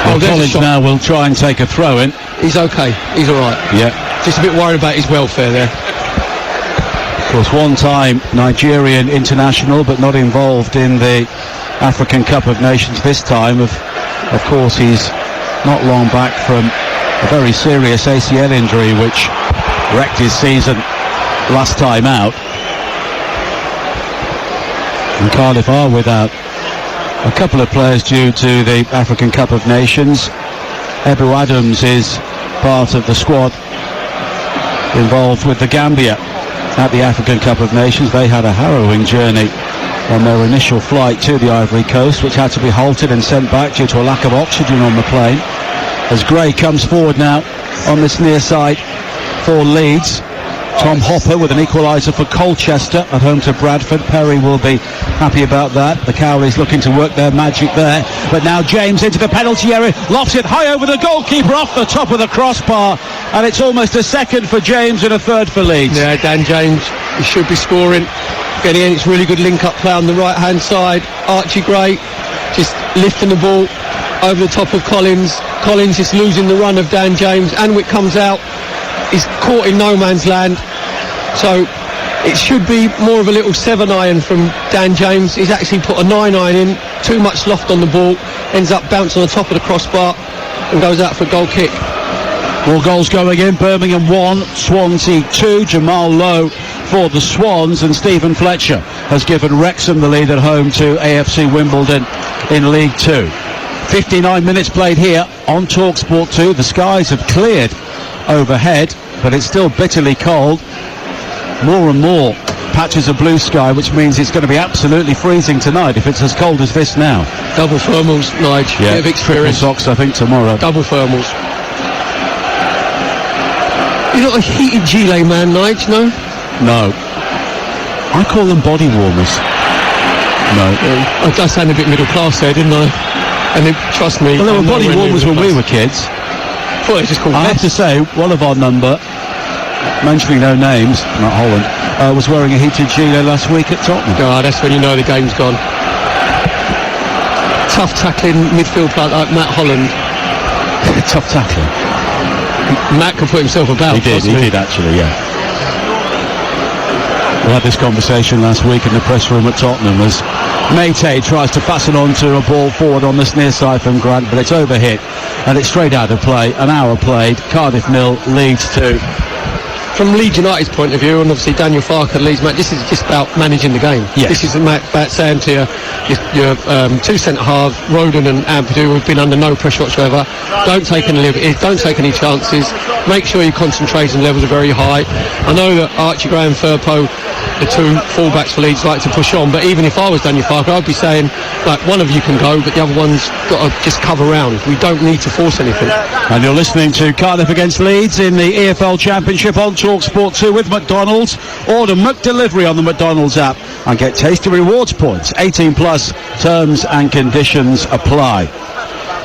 Well, Collins now will try and take a throw in. He's okay, he's alright. Yeah. Just a bit worried about his welfare there. Of course, one-time Nigerian international, but not involved in the African Cup of Nations this time. Of course, he's not long back from a very serious ACL injury which wrecked his season last time out. And Cardiff are without a couple of players due to the African Cup of Nations. Ebu Adams is part of the squad involved with the Gambia at the African Cup of Nations. They had a harrowing journey on their initial flight to the Ivory Coast, which had to be halted and sent back due to a lack of oxygen on the plane. As Gray comes forward now on this near side for Leeds. Tom Hopper with an equaliser for Colchester at home to Bradford. Perry will be happy about that. The Cowleys looking to work their magic there. But now James into the penalty area, lofts it high over the goalkeeper off the top of the crossbar. And it's almost a second for James and a third for Leeds. Yeah, Dan James, he should be scoring. Getting in, it's really good link-up play on the right-hand side. Archie Gray just lifting the ball over the top of Collins. Collins just losing the run of Dan James. Anwick comes out. He's caught in no man's land. So it should be more of a little 7-iron from Dan James. He's actually put a 9-iron in. Too much loft on the ball. Ends up bouncing on the top of the crossbar and goes out for a goal kick. More goals going in. Birmingham 1, Swansea 2. Jamal Lowe for the Swans, and Stephen Fletcher has given Wrexham the lead at home to AFC Wimbledon in League 2. 59 minutes played here on TalkSport 2. The skies have cleared overhead, but it's still bitterly cold. More and more patches of blue sky, which means it's going to be absolutely freezing tonight if it's as cold as this now. Double thermals, Nige. Yeah, bit of experience. triple socks I think tomorrow. Double thermals. You're not a heated gilet man, Nige, no? No. I call them body warmers. No. I just sounded a bit middle class there, didn't I? And trust me. Well, there were body warmers when we were kids. I thought it was just called I have to say, one of our number, mentioning no names, Matt Holland, was wearing a heated gilet last week at Tottenham. Oh, that's when you know the game's gone. Tough tackling midfield player like Matt Holland. Tough tackling. Matt can put himself about. He did actually, yeah. We had this conversation last week in the press room at Tottenham as Mayte tries to fasten onto a ball forward on this near side from Grant, but it's overhit and it's straight out of play. An hour played. Cardiff 0, Leeds 2. From Leeds United's point of view, and obviously Daniel Farke and Leeds, Matt, this is just about managing the game. Yes. This is about saying to your two centre-halves, Rodon and Ampadu, who've been under no pressure whatsoever. Don't take any liberties, don't take any chances. Make sure your concentration levels are very high. I know that Archie Gray and Firpo, the two fullbacks for Leeds, like to push on, but even if I was Daniel Farke, I'd be saying, like, one of you can go, but the other one's got to just cover round. We don't need to force anything. And you're listening to Cardiff against Leeds in the EFL Championship on TalkSport 2 with McDonald's. Order McDelivery on the McDonald's app and get tasty rewards points. 18 plus, terms and conditions apply.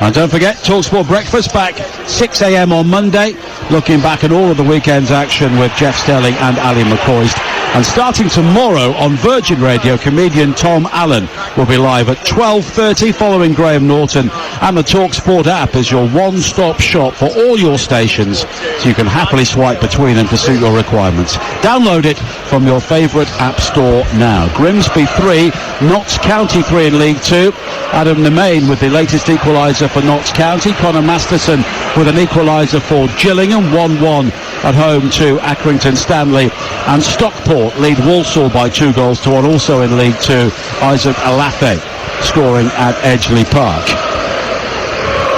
And don't forget, TalkSport Breakfast back 6 a.m. on Monday. Looking back at all of the weekend's action with Jeff Stelling and Ali McCoist. And starting tomorrow on Virgin Radio, comedian Tom Allen will be live at 12:30 following Graham Norton. And the TalkSport app is your one-stop shop for all your stations, so you can happily swipe between them to suit your requirements. Download it from your favourite app store now. Grimsby 3, Notts County 3 in League 2. Adam Nemain with the latest equaliser for Notts County. Conor Masterson with an equaliser for Gillingham. 1-1 at home to Accrington Stanley. And Stockport lead Walsall by 2-1. Also in League 2, Isaac Alafe scoring at Edgeley Park.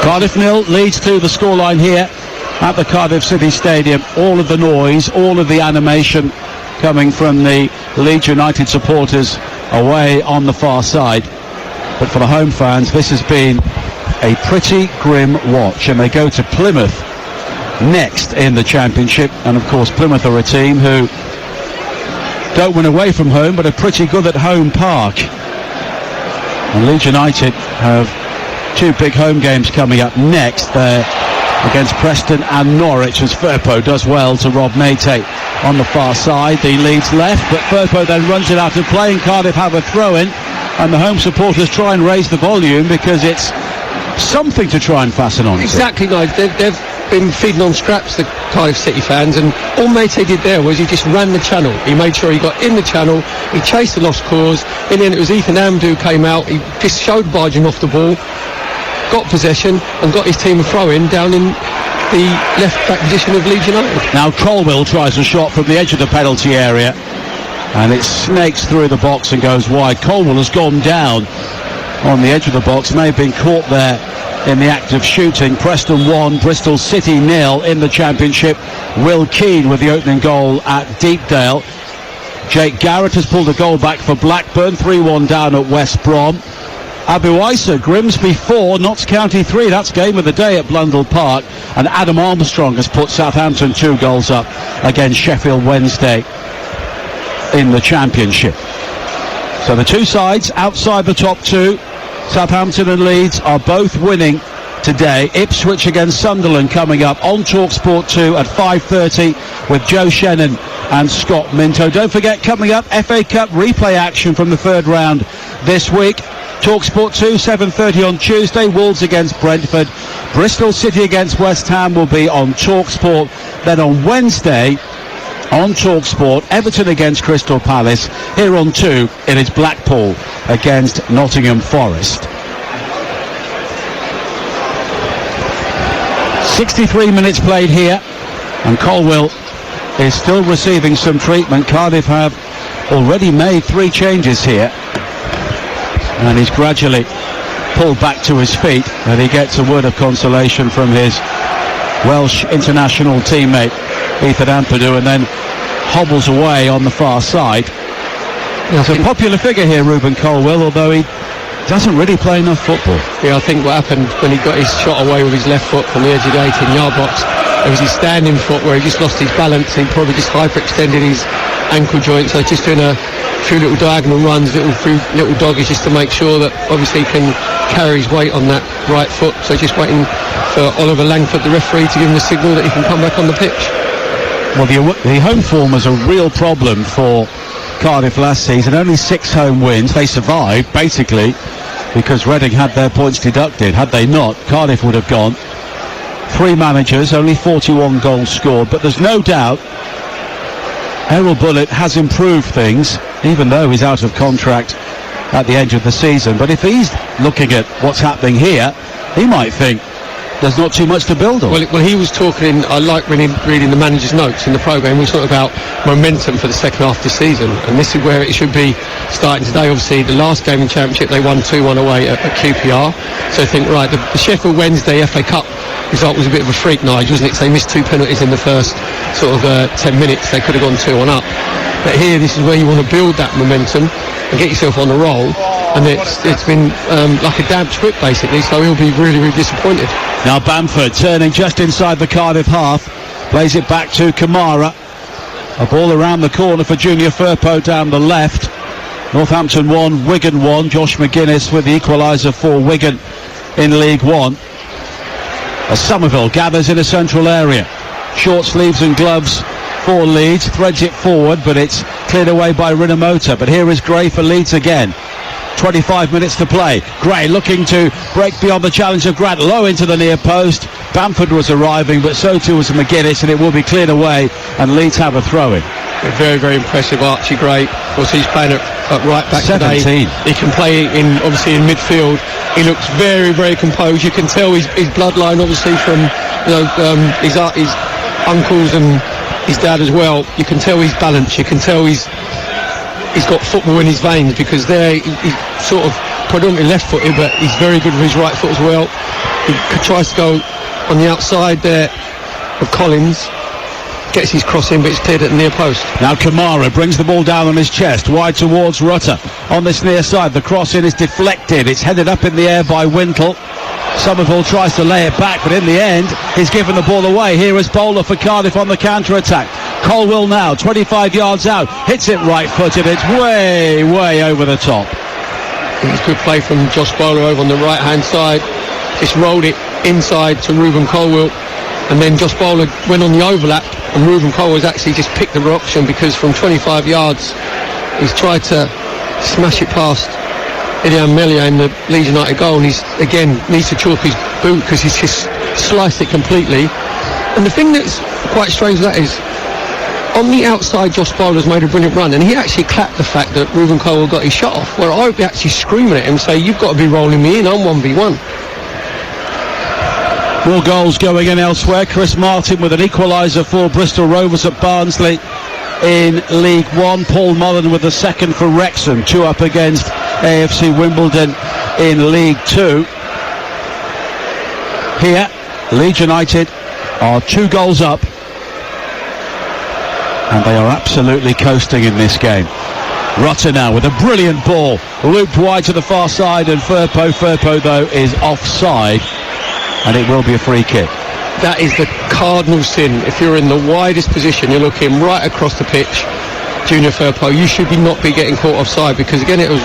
Cardiff 0, Leeds 2, the scoreline here at the Cardiff City Stadium. All of the noise, all of the animation coming from the Leeds United supporters away on the far side. But for the home fans, this has been a pretty grim watch, and they go to Plymouth next in the Championship. And of course Plymouth are a team who don't win away from home but are pretty good at home park. And Leeds United have two big home games coming up next. They're against Preston and Norwich, as Firpo does well to rob Mayte on the far side. The Leeds left, but Firpo then runs it out of play, and Cardiff have a throw-in, and the home supporters try and raise the volume because it's something to try and fasten on. Exactly, Nigel. They've been feeding on scraps, the Cardiff City fans, and all Mayte did there was he just ran the channel. He made sure he got in the channel, he chased the lost cause. In the end, it was Ethan Ampadu came out, he just showed barging off the ball, got possession and got his team a throw-in down in the left-back position of Leeds United. Now Colwill tries a shot from the edge of the penalty area, and it snakes through the box and goes wide. Colwill has gone down on the edge of the box, may have been caught there in the act of shooting. Preston 1, Bristol City 0 in the Championship. Will Keane with the opening goal at Deepdale. Jake Garrett has pulled a goal back for Blackburn, 3-1 down at West Brom. Abu Isa, Grimsby 4, Notts County 3, that's game of the day at Blundell Park. And Adam Armstrong has put Southampton 2 goals up against Sheffield Wednesday in the Championship. So the two sides outside the top two, Southampton and Leeds, are both winning today. Ipswich against Sunderland coming up on TalkSport 2 at 5:30 with Joe Shannon and Scott Minto. Don't forget, coming up, FA Cup replay action from the third round this week. TalkSport 2, 7:30 on Tuesday. Wolves against Brentford. Bristol City against West Ham will be on TalkSport. Then on Wednesday, on TalkSport, Everton against Crystal Palace. Here on 2, it is Blackpool against Nottingham Forest. 63 minutes played here, and Colwill is still receiving some treatment. Cardiff have already made 3 changes here, and he's gradually pulled back to his feet, and he gets a word of consolation from his Welsh international teammate Ethan Ampadu, and then hobbles away on the far side. He's a popular figure here, Ruben Colwill, although he doesn't really play enough football. Yeah, I think what happened when he got his shot away with his left foot from the edge of the 18-yard box, it was his standing foot where he just lost his balance. He probably just hyperextended his ankle joint, so just doing a few little diagonal runs, little doggies, just to make sure that obviously he can carry his weight on that right foot. So just waiting for Oliver Langford, the referee, to give him the signal that he can come back on the pitch. Well, the home form was a real problem for Cardiff last season. Only 6 home wins. They survived basically because Reading had their points deducted. Had they not, Cardiff would have gone. 3 managers, only 41 goals scored, but there's no doubt Errol Bullitt has improved things, even though he's out of contract at the end of the season. But if he's looking at what's happening here, he might think there's not too much to build on. Well, he was talking, I like reading the manager's notes in the programme. He was talking about momentum for the second half of the season, and this is where it should be starting today. Obviously, the last game in Championship, they won 2-1 away at QPR. So I think, right, the Sheffield Wednesday FA Cup result was a bit of a freak, Nigel, wasn't it? So they missed 2 penalties in the first sort of 10 minutes. They could have gone 2-1 up. But here, this is where you want to build that momentum and get yourself on the roll. And it's been like a damp script, basically, so he'll be really, really disappointed. Now Bamford turning just inside the Cardiff half, plays it back to Kamara. A ball around the corner for Junior Firpo down the left. Northampton 1, Wigan 1. Josh McGuinness with the equaliser for Wigan in League One. As Somerville gathers in a central area. Short sleeves and gloves for Leeds, threads it forward, but it's cleared away by Rinomota. But here is Gray for Leeds again. 25 minutes to play. Gray looking to break beyond the challenge of Grant, low into the near post. Bamford was arriving, but so too was McGuinness, and it will be cleared away, and Leeds have a throw-in. Very, very impressive, Archie Gray. Of course, he's playing at right back 17. Today. He can play obviously in midfield. He looks very, very composed. You can tell his bloodline, obviously, from his uncles and his dad as well. You can tell his balance. You can tell he's got football in his veins, because he's sort of predominantly left-footed, but he's very good with his right foot as well. He tries to go on the outside there of Collins, gets his cross in, but it's cleared at the near post. Now Kamara brings the ball down on his chest, wide towards Rutter. On this near side, the cross in is deflected. It's headed up in the air by Wintle. Somerville tries to lay it back, but in the end, he's given the ball away. Here is Bowler for Cardiff on the counter-attack. Colwill now, 25 yards out, hits it right-footed. It's way, way over the top. It's good play from Josh Bowler over on the right-hand side. Just rolled it inside to Ruben Colwill, and then Josh Bowler went on the overlap, and Ruben Colwill's actually just picked the option, because from 25 yards, he's tried to smash it past Ilian Melia in the Leeds United goal, and he's again needs to chalk his boot, because he's just sliced it completely. And the thing that's quite strange with that is, on the outside, Josh Bowler's made a brilliant run, and he actually clapped the fact that Ruben Colwill got his shot off, where I would be actually screaming at him, say, you've got to be rolling me in, I'm 1v1. More goals going in elsewhere. Chris Martin with an equaliser for Bristol Rovers at Barnsley in League One. Paul Mullen with the second for Wrexham, 2 up against AFC Wimbledon in League Two. Here, Leeds United are 2 goals up, and they are absolutely coasting in this game. Rutter now with a brilliant ball, looped wide to the far side, and Firpo though is offside, and it will be a free kick. That is the cardinal sin. If you're in the widest position, you're looking right across the pitch, Junior Firpo, you should not be getting caught offside, because again it was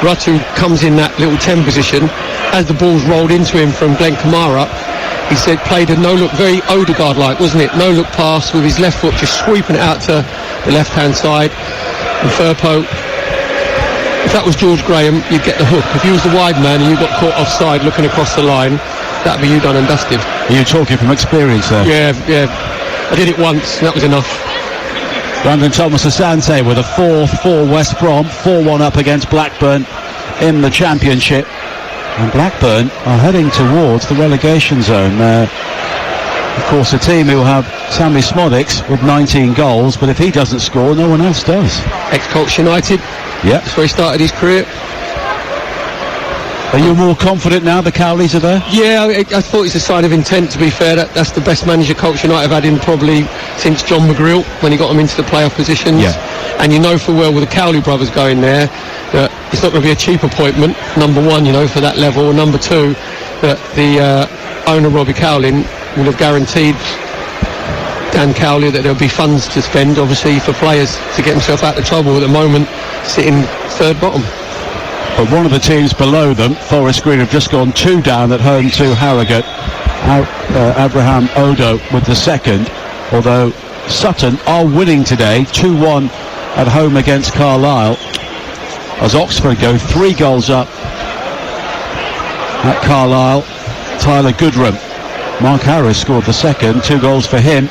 Rutter who comes in that little 10 position. As the ball's rolled into him from Glenn Kamara, he said played a no-look, very Odegaard-like, wasn't it? No-look pass with his left foot just sweeping it out to the left-hand side. And Firpo, if that was George Graham, you'd get the hook. If he was the wide man and you got caught offside looking across the line, that'd be you done and dusted. Are you talking from experience there? Yeah. I did it once, and that was enough. Brandon Thomas Asante with a 4th for West Brom, 4-1 up against Blackburn in the Championship. And Blackburn are heading towards the relegation zone. Of course, a team who have Sammy Smodics with 19 goals, but if he doesn't score, no one else does. Ex-Colts United. Yeah. That's where he started his career. Are you more confident now the Cowleys are there? Yeah, I thought it's a sign of intent, to be fair. That's the best manager Colts United have had in probably since John McGreal, when he got them into the playoff positions. Yeah. And you know full well with the Cowley brothers going there that it's not going to be a cheap appointment, number one, for that level, and number two, that the owner Robbie Cowlin will have guaranteed Dan Cowley that there'll be funds to spend, obviously, for players to get himself out of trouble at the moment, sitting third bottom. But one of the teams below them, Forest Green, have just gone 2 down at home to Harrogate. Abraham Odo with the second, although Sutton are winning today, 2-1 at home against Carlisle, as Oxford go 3 goals up at Carlisle. Tyler Goodrum, Mark Harris scored the second, 2 goals for him.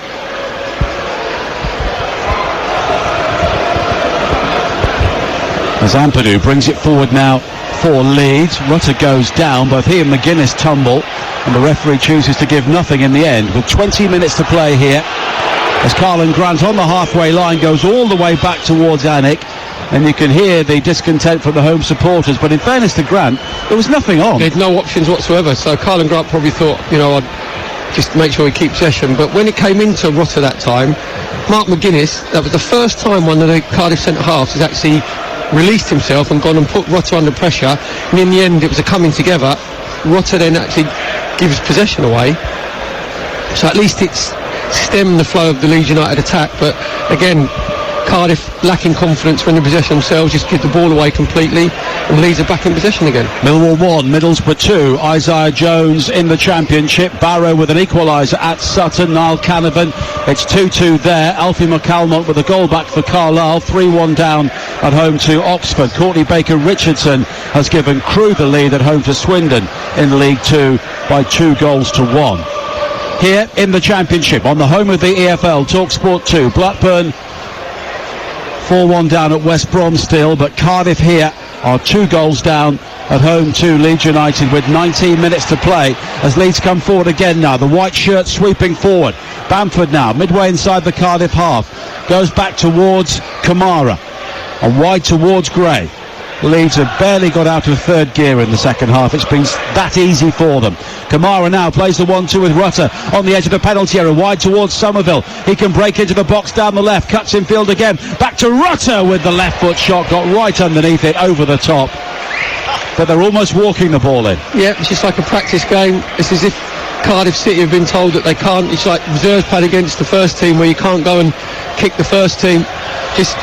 As Ampadu brings it forward now for Leeds. Rutter goes down, both he and McGuinness tumble, and the referee chooses to give nothing in the end, with 20 minutes to play here, as Carlin Grant on the halfway line goes all the way back towards Alnwick, and you can hear the discontent from the home supporters. But in fairness to Grant, there was nothing on. There's no options whatsoever, so Carlin Grant probably thought, I'd just make sure he keeps possession. But when it came into Rutter that time, Mark McGuinness, that was the first time one of the Cardiff centre-halves has actually released himself and gone and put Rutter under pressure, and in the end it was a coming together. Rutter then actually gives possession away, so at least it's stemmed the flow of the Leeds United attack. But again, Cardiff lacking confidence when they possession themselves, just give the ball away completely, and Leeds are back in possession again. Millwall 1, Middlesbrough 2. Isaiah Jones in the Championship. Barrow with an equaliser at Sutton. Niall Canavan, it's 2-2 there. Alfie McCalmont with a goal back for Carlisle. 3-1 down at home to Oxford. Courtney Baker-Richardson has given Crewe the lead at home to Swindon in League 2 by 2 goals to 1. Here in the Championship, on the home of the EFL, TalkSport 2, Blackburn 4-1 down at West Brom still, but Cardiff here are 2 goals down at home to Leeds United with 19 minutes to play, as Leeds come forward again now. The white shirt sweeping forward. Bamford now, midway inside the Cardiff half, goes back towards Kamara and wide towards Gray. Leeds have barely got out of third gear in the second half. It's been that easy for them. Kamara now plays the 1-2 with Rutter on the edge of the penalty area, wide towards Somerville. He can break into the box down the left, cuts in field again, back to Rutter with the left foot shot, got right underneath it, over the top. But they're almost walking the ball in. Yeah, it's just like a practice game. It's as if Cardiff City have been told that they can't. It's like reserves played against the first team, where you can't go and kick the first team. Just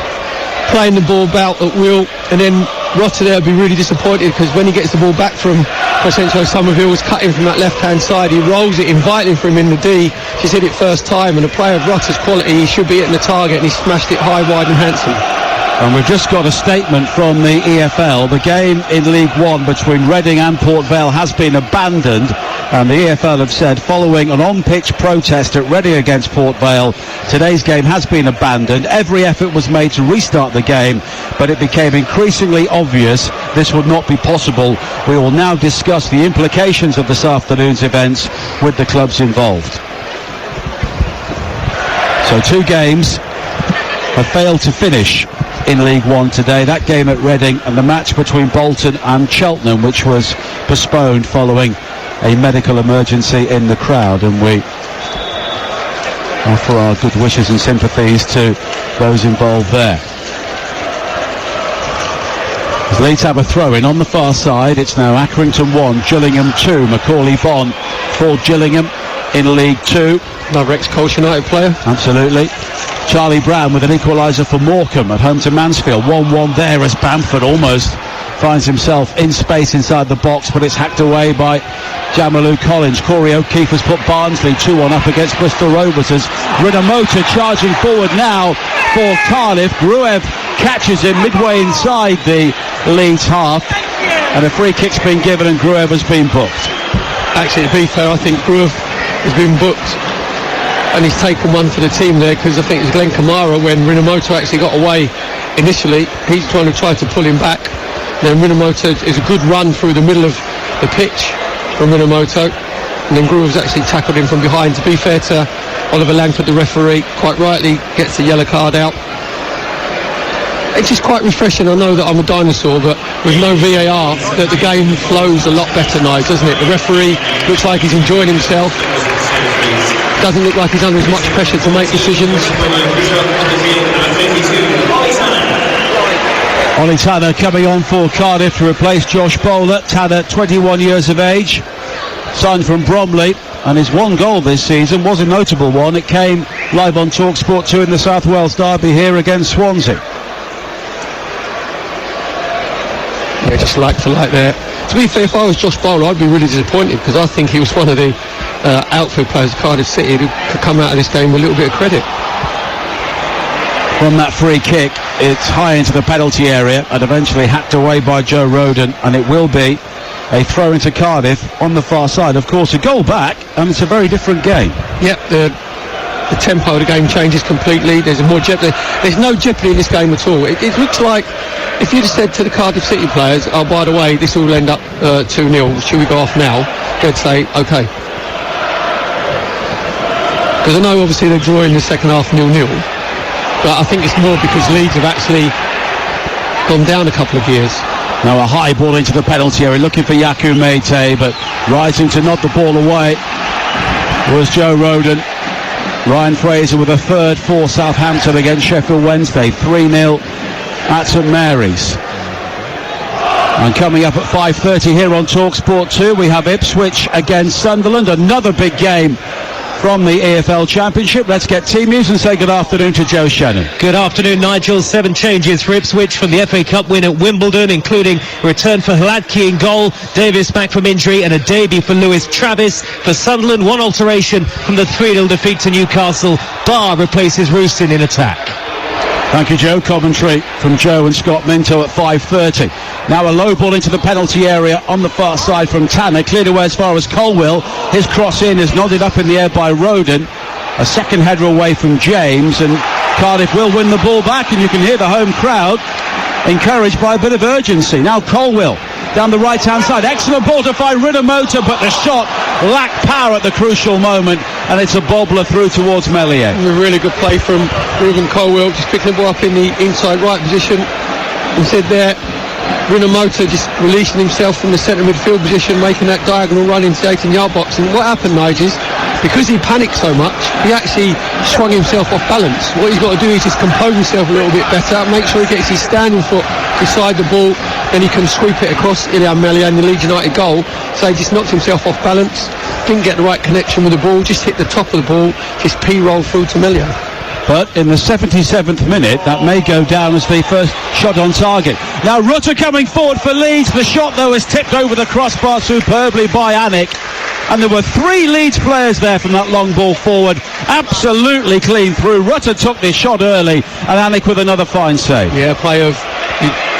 playing the ball about at will, and then Rutter there will be really disappointed, because when he gets the ball back from Crescencio Somerville, was cutting from that left-hand side, he rolls it, inviting for him in the D. She's hit it first time, and a player of Rutter's quality, he should be hitting the target, and he smashed it high, wide and handsome. And we've just got a statement from the EFL. The game in League One between Reading and Port Vale has been abandoned And the EFL have said, following an on-pitch protest at Reading against Port Vale, today's game has been abandoned. Every effort was made to restart the game, but it became increasingly obvious this would not be possible. We will now discuss the implications of this afternoon's events with the clubs involved. So 2 games have failed to finish in League One today. That game at Reading and the match between Bolton and Cheltenham, which was postponed following a medical emergency in the crowd. And we offer our good wishes and sympathies to those involved there. As Leeds have a throw-in on the far side, it's now Accrington 1, Gillingham 2. Macaulay Bonne for Gillingham in League 2. Another ex-Colchester United player. Absolutely. Charlie Brown with an equaliser for Morecambe at home to Mansfield. 1-1 there as Bamford almost finds himself in space inside the box, but it's hacked away by Jamalu Collins. Corey O'Keefe has put Barnsley 2-1 up against Bristol Rovers as Rinomhota charging forward now for Cardiff. Gruev catches him midway inside the Leeds half, and a free kick's been given and Gruev has been booked. Actually, to be fair, I think Gruev has been booked and he's taken one for the team there, because I think it was Glenn Kamara when Rinomhota actually got away initially. He's trying to pull him back. Then Rinomhota is a good run through the middle of the pitch from Rinomhota, and then Gruev's actually tackled him from behind. To be fair to Oliver Langford, the referee, quite rightly gets the yellow card out. It's just quite refreshing. I know that I'm a dinosaur, but with no VAR, that the game flows a lot better now, doesn't it? The referee looks like he's enjoying himself. Doesn't look like he's under as much pressure to make decisions. Ollie Tanner coming on for Cardiff to replace Josh Bowler. Tanner, 21 years of age, signed from Bromley, and his one goal this season was a notable one. It came live on TalkSport 2 in the South Wales derby here against Swansea. Yeah, just like for like there. To be fair, if I was Josh Bowler, I'd be really disappointed, because I think he was one of the outfield players of Cardiff City who could come out of this game with a little bit of credit. From that free kick, it's high into the penalty area and eventually hacked away by Joe Rodon, and it will be a throw into Cardiff on the far side. Of course, a goal back, and it's a very different game. Yep, the tempo of the game changes completely. There's more jeopardy. There's no jeopardy in this game at all. It looks like if you'd have said to the Cardiff City players, oh, by the way, this will end up 2-0, should we go off now? They'd say, OK. Because I know obviously they're drawing the second half 0-0, but I think it's more because Leeds have actually gone down a couple of years. Now a high ball into the penalty area, looking for Yaku Meite, but rising to knock the ball away was Joe Rodon. Ryan Fraser with a third for Southampton against Sheffield Wednesday, 3-0 at St Mary's. And coming up at 5:30 here on TalkSport 2, we have Ipswich against Sunderland, another big game from the EFL Championship. Let's get team news and say good afternoon to Joe Shannon. Good afternoon, Nigel. 7 changes for Ipswich from the FA Cup win at Wimbledon, including a return for Hladky in goal, Davis back from injury, and a debut for Lewis Travis. For Sunderland, one alteration from the 3-0 defeat to Newcastle. Barr replaces Roustin in attack. Thank you, Joe. Commentary from Joe and Scott Minto at 5:30. Now a low ball into the penalty area on the far side from Tanner, cleared away as far as Colwill. His cross in is nodded up in the air by Rodon. A second header away from James, and Cardiff will win the ball back, and you can hear the home crowd encouraged by a bit of urgency. Now Colwill down the right hand side, excellent ball to find Rinomhota, but the shot lacked power at the crucial moment, and it's a bobbler through towards Meslier. A really good play from Ruben Colwill, just picking the ball up in the inside right position. Instead there, Rinomhota just releasing himself from the centre midfield position, making that diagonal run into the 18-yard box. And what happened, Nigel, is because he panicked so much, he actually swung himself off balance. What he's got to do is just compose himself a little bit better, make sure he gets his standing foot beside the ball, then he can sweep it across Ilya Meslier and the Leeds United goal. So he just knocked himself off balance, didn't get the right connection with the ball, just hit the top of the ball, just P-rolled through to Meslier. But in the 77th minute, that may go down as the first shot on target. Now Rutter coming forward for Leeds. The shot, though, is tipped over the crossbar superbly by Anik. And there were 3 Leeds players there from that long ball forward. Absolutely clean through. Rutter took this shot early, and Anik with another fine save. Yeah, play of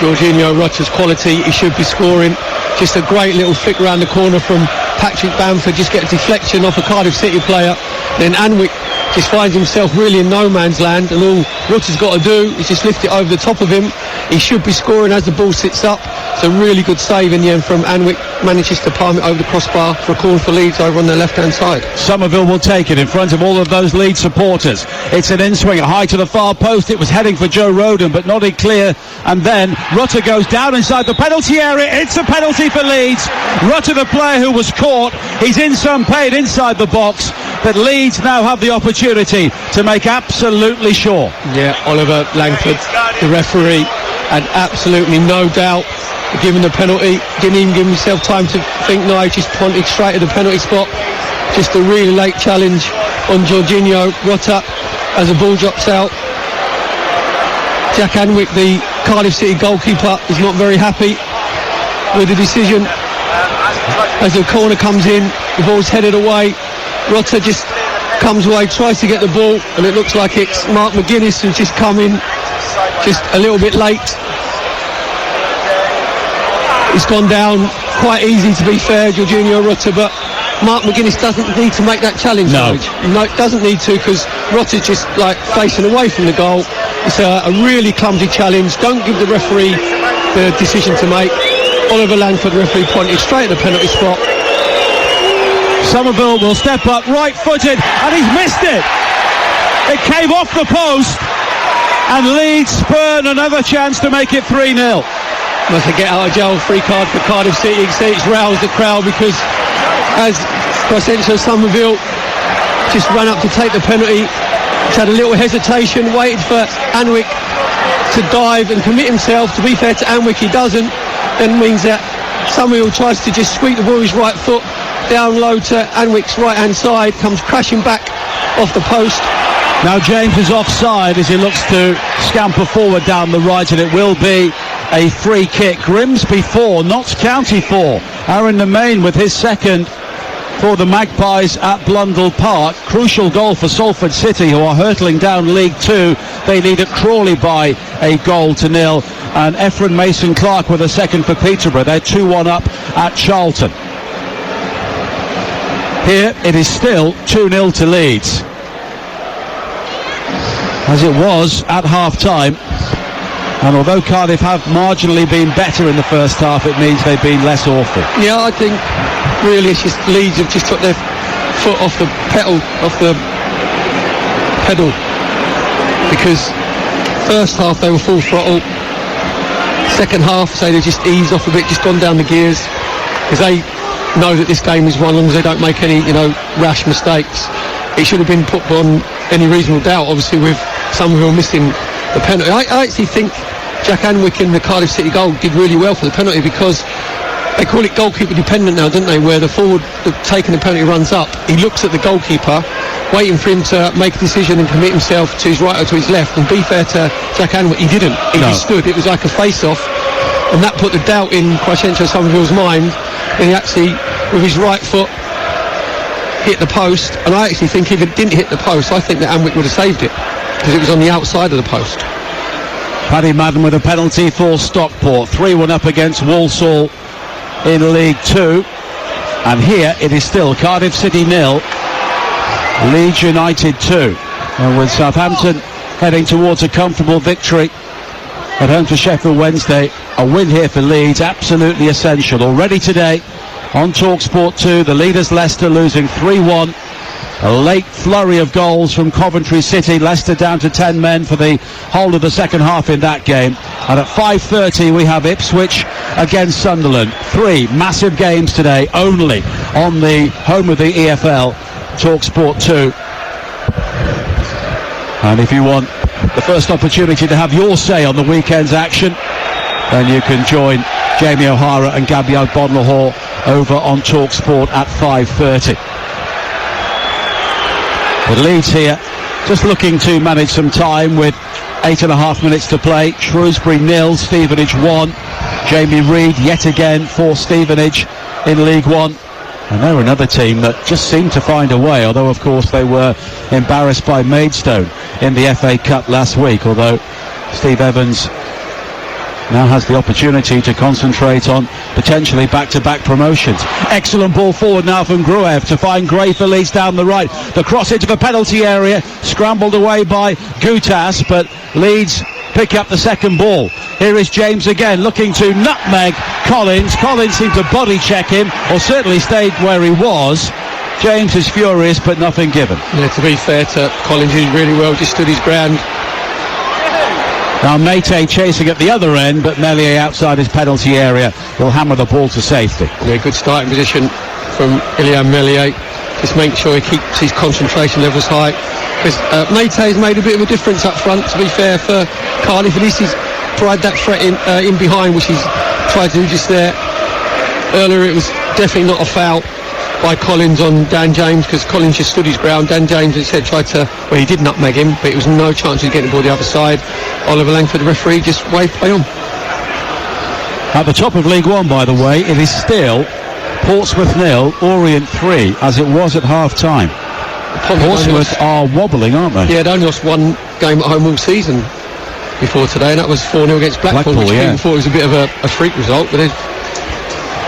Jorginho Rutter's quality. He should be scoring. Just a great little flick around the corner from Patrick Bamford just get a deflection off a Cardiff City player. Then Anwick just finds himself really in no man's land, and all Rutter's got to do is just lift it over the top of him. He should be scoring as the ball sits up. It's a really good save in the end from Anwick. Manages to palm it over the crossbar for a corner for Leeds over on their left-hand side. Somerville will take it in front of all of those Leeds supporters. It's an in-swing, high to the far post. It was heading for Joe Roden, but not in clear. And then Rutter goes down inside the penalty area. It's a penalty for Leeds. Rutter, the player who was caught, he's in some pain inside the box. But Leeds now have the opportunity to make absolutely sure. Yeah, Oliver Langford, the referee, had absolutely no doubt given the penalty. Didn't even give himself time to think. No, he just pointed straight at the penalty spot. Just a really late challenge on Jorginho Rutter as the ball drops out. Jack Anwick, the Cardiff City goalkeeper, is not very happy with the decision. As the corner comes in, the ball's headed away. Rutter just comes away, tries to get the ball, and it looks like it's Mark McGuinness who's just come in just a little bit late. It's gone down quite easy, to be fair, Jorginho Rutter, but Mark McGuinness doesn't need to make that challenge. No, doesn't need to, because Rutter's just like facing away from the goal. It's a really clumsy challenge. Don't give the referee the decision to make. Oliver Langford, referee, pointed straight at the penalty spot. Somerville will step up right-footed, and he's missed it. It came off the post, and Leeds spurn another chance to make it 3-0. Must have get out of jail free card for Cardiff City. You can see it's roused the crowd, because as Crescencio Somerville just ran up to take the penalty, he's had a little hesitation, waited for Anwick to dive and commit himself. To be fair to Anwick, he doesn't. Then means that Somerville tries to just sweep the ball with his right foot down low to Anwick's right hand side, comes crashing back off the post. Now James is offside as he looks to scamper forward down the right, and it will be a free kick. Grimsby 4, Notts County 4. Aaron Nemain with his second for the Magpies at Blundell Park. Crucial goal for Salford City, who are hurtling down League 2. They lead at Crawley by a goal to nil. And Ephraim Mason-Clark with a second for Peterborough. They're 2-1 up at Charlton. Here it is still 2-0 to Leeds, as it was at half-time. And although Cardiff have marginally been better in the first half, it means they've been less awful. Yeah, I think really it's just Leeds have just took their foot off the pedal, because first half they were full throttle. Second half, say they just eased off a bit, just gone down the gears, because they know that this game is won as long as they don't make any, rash mistakes. It should have been put on any reasonable doubt, obviously, with Somerville missing the penalty. I actually think Jack Anwick in the Cardiff City goal did really well for the penalty, because they call it goalkeeper dependent now, don't they, where the forward taking the penalty runs up, he looks at the goalkeeper, waiting for him to make a decision and commit himself to his right or to his left. And be fair to Jack Anwick, he didn't. He just stood. It was like a face-off, and that put the doubt in Crescencio Somerville's mind, and he actually, with his right foot, hit the post. And I actually think if it didn't hit the post, I think that Anwick would have saved it, because it was on the outside of the post. Paddy Madden with a penalty for Stockport. 3-1 up against Walsall in League 2. And here it is still Cardiff City 0, Leeds United 2. And with Southampton heading towards a comfortable victory at home to Sheffield Wednesday, a win here for Leeds absolutely essential. Already today on TalkSport 2, the leaders Leicester losing 3-1. A late flurry of goals from Coventry City. Leicester down to 10 men for the whole of the second half in that game. And at 5:30 we have Ipswich against Sunderland. 3 massive games today, only on the home of the EFL, TalkSport 2. And if you want the first opportunity to have your say on the weekend's action, then you can join Jamie O'Hara and Gabriel Bodnall over on TalkSport at 5:30. But Leeds here just looking to manage some time with 8.5 minutes to play. Shrewsbury 0, Stevenage 1. Jamie Reid yet again for Stevenage in League 1. And they're another team that just seemed to find a way, although of course they were embarrassed by Maidstone in the FA Cup last week, although Steve Evans now has the opportunity to concentrate on potentially back-to-back promotions. Excellent ball forward now from Gruev to find Gray for Leeds down the right. The cross into the penalty area, scrambled away by Gutas, but Leeds pick up the second ball. Here is James again, looking to nutmeg Collins. Collins seemed to body check him, or certainly stayed where he was. James is furious, but nothing given. Yeah, to be fair to Collins, he really well just stood his ground. Now Mate chasing at the other end, but Meslier outside his penalty area will hammer the ball to safety. Yeah, good starting position from Ilya Meslier. Just make sure he keeps his concentration levels high. Because Mate has made a bit of a difference up front, to be fair, for Cardiff. At least he's tried that threat in behind, which he's tried to do just there. Earlier it was definitely not a foul by Collins on Dan James, because Collins just stood his ground. Dan James, as I said, tried to, well, he did nutmeg him, but it was no chance of getting the ball the other side. Oliver Langford, the referee, just waved play on. At the top of League One, by the way, it is still Portsmouth 0, Orient 3, as it was at half-time. Portsmouth are wobbling, aren't they? Yeah, they only lost one game at home all season before today, and that was 4-0 against Blackpool, which people thought was a bit of a freak result, but they've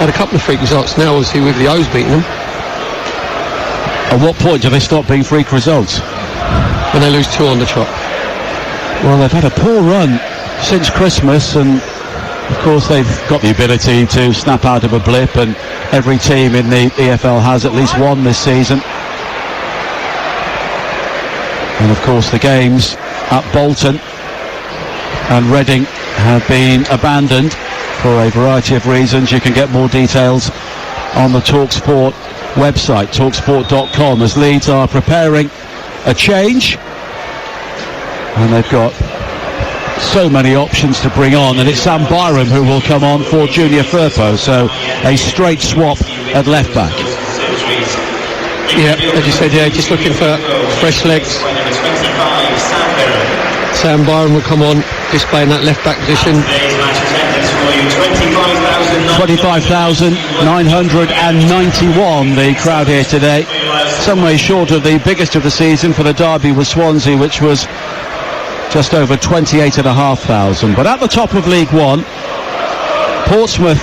had a couple of freak results now, obviously, with the O's beating them. At what point do they stop being freak results? When they lose 2 on the trot. Well, they've had a poor run since Christmas, and of course they've got the ability to snap out of a blip, and every team in the EFL has at least one this season. And of course the games at Bolton and Reading have been abandoned for a variety of reasons. You can get more details on the TalkSport website, talksport.com, as Leeds are preparing a change, and they've got so many options to bring on, and it's Sam Byram who will come on for Junior Firpo, so a straight swap at left back. Yeah, as you said, yeah, just looking for fresh legs. Sam Byram will come on, just playing that left back position. 25,991 the crowd here today, some way short of the biggest of the season for the derby with Swansea, which was just over 28,500. But at the top of League One, Portsmouth,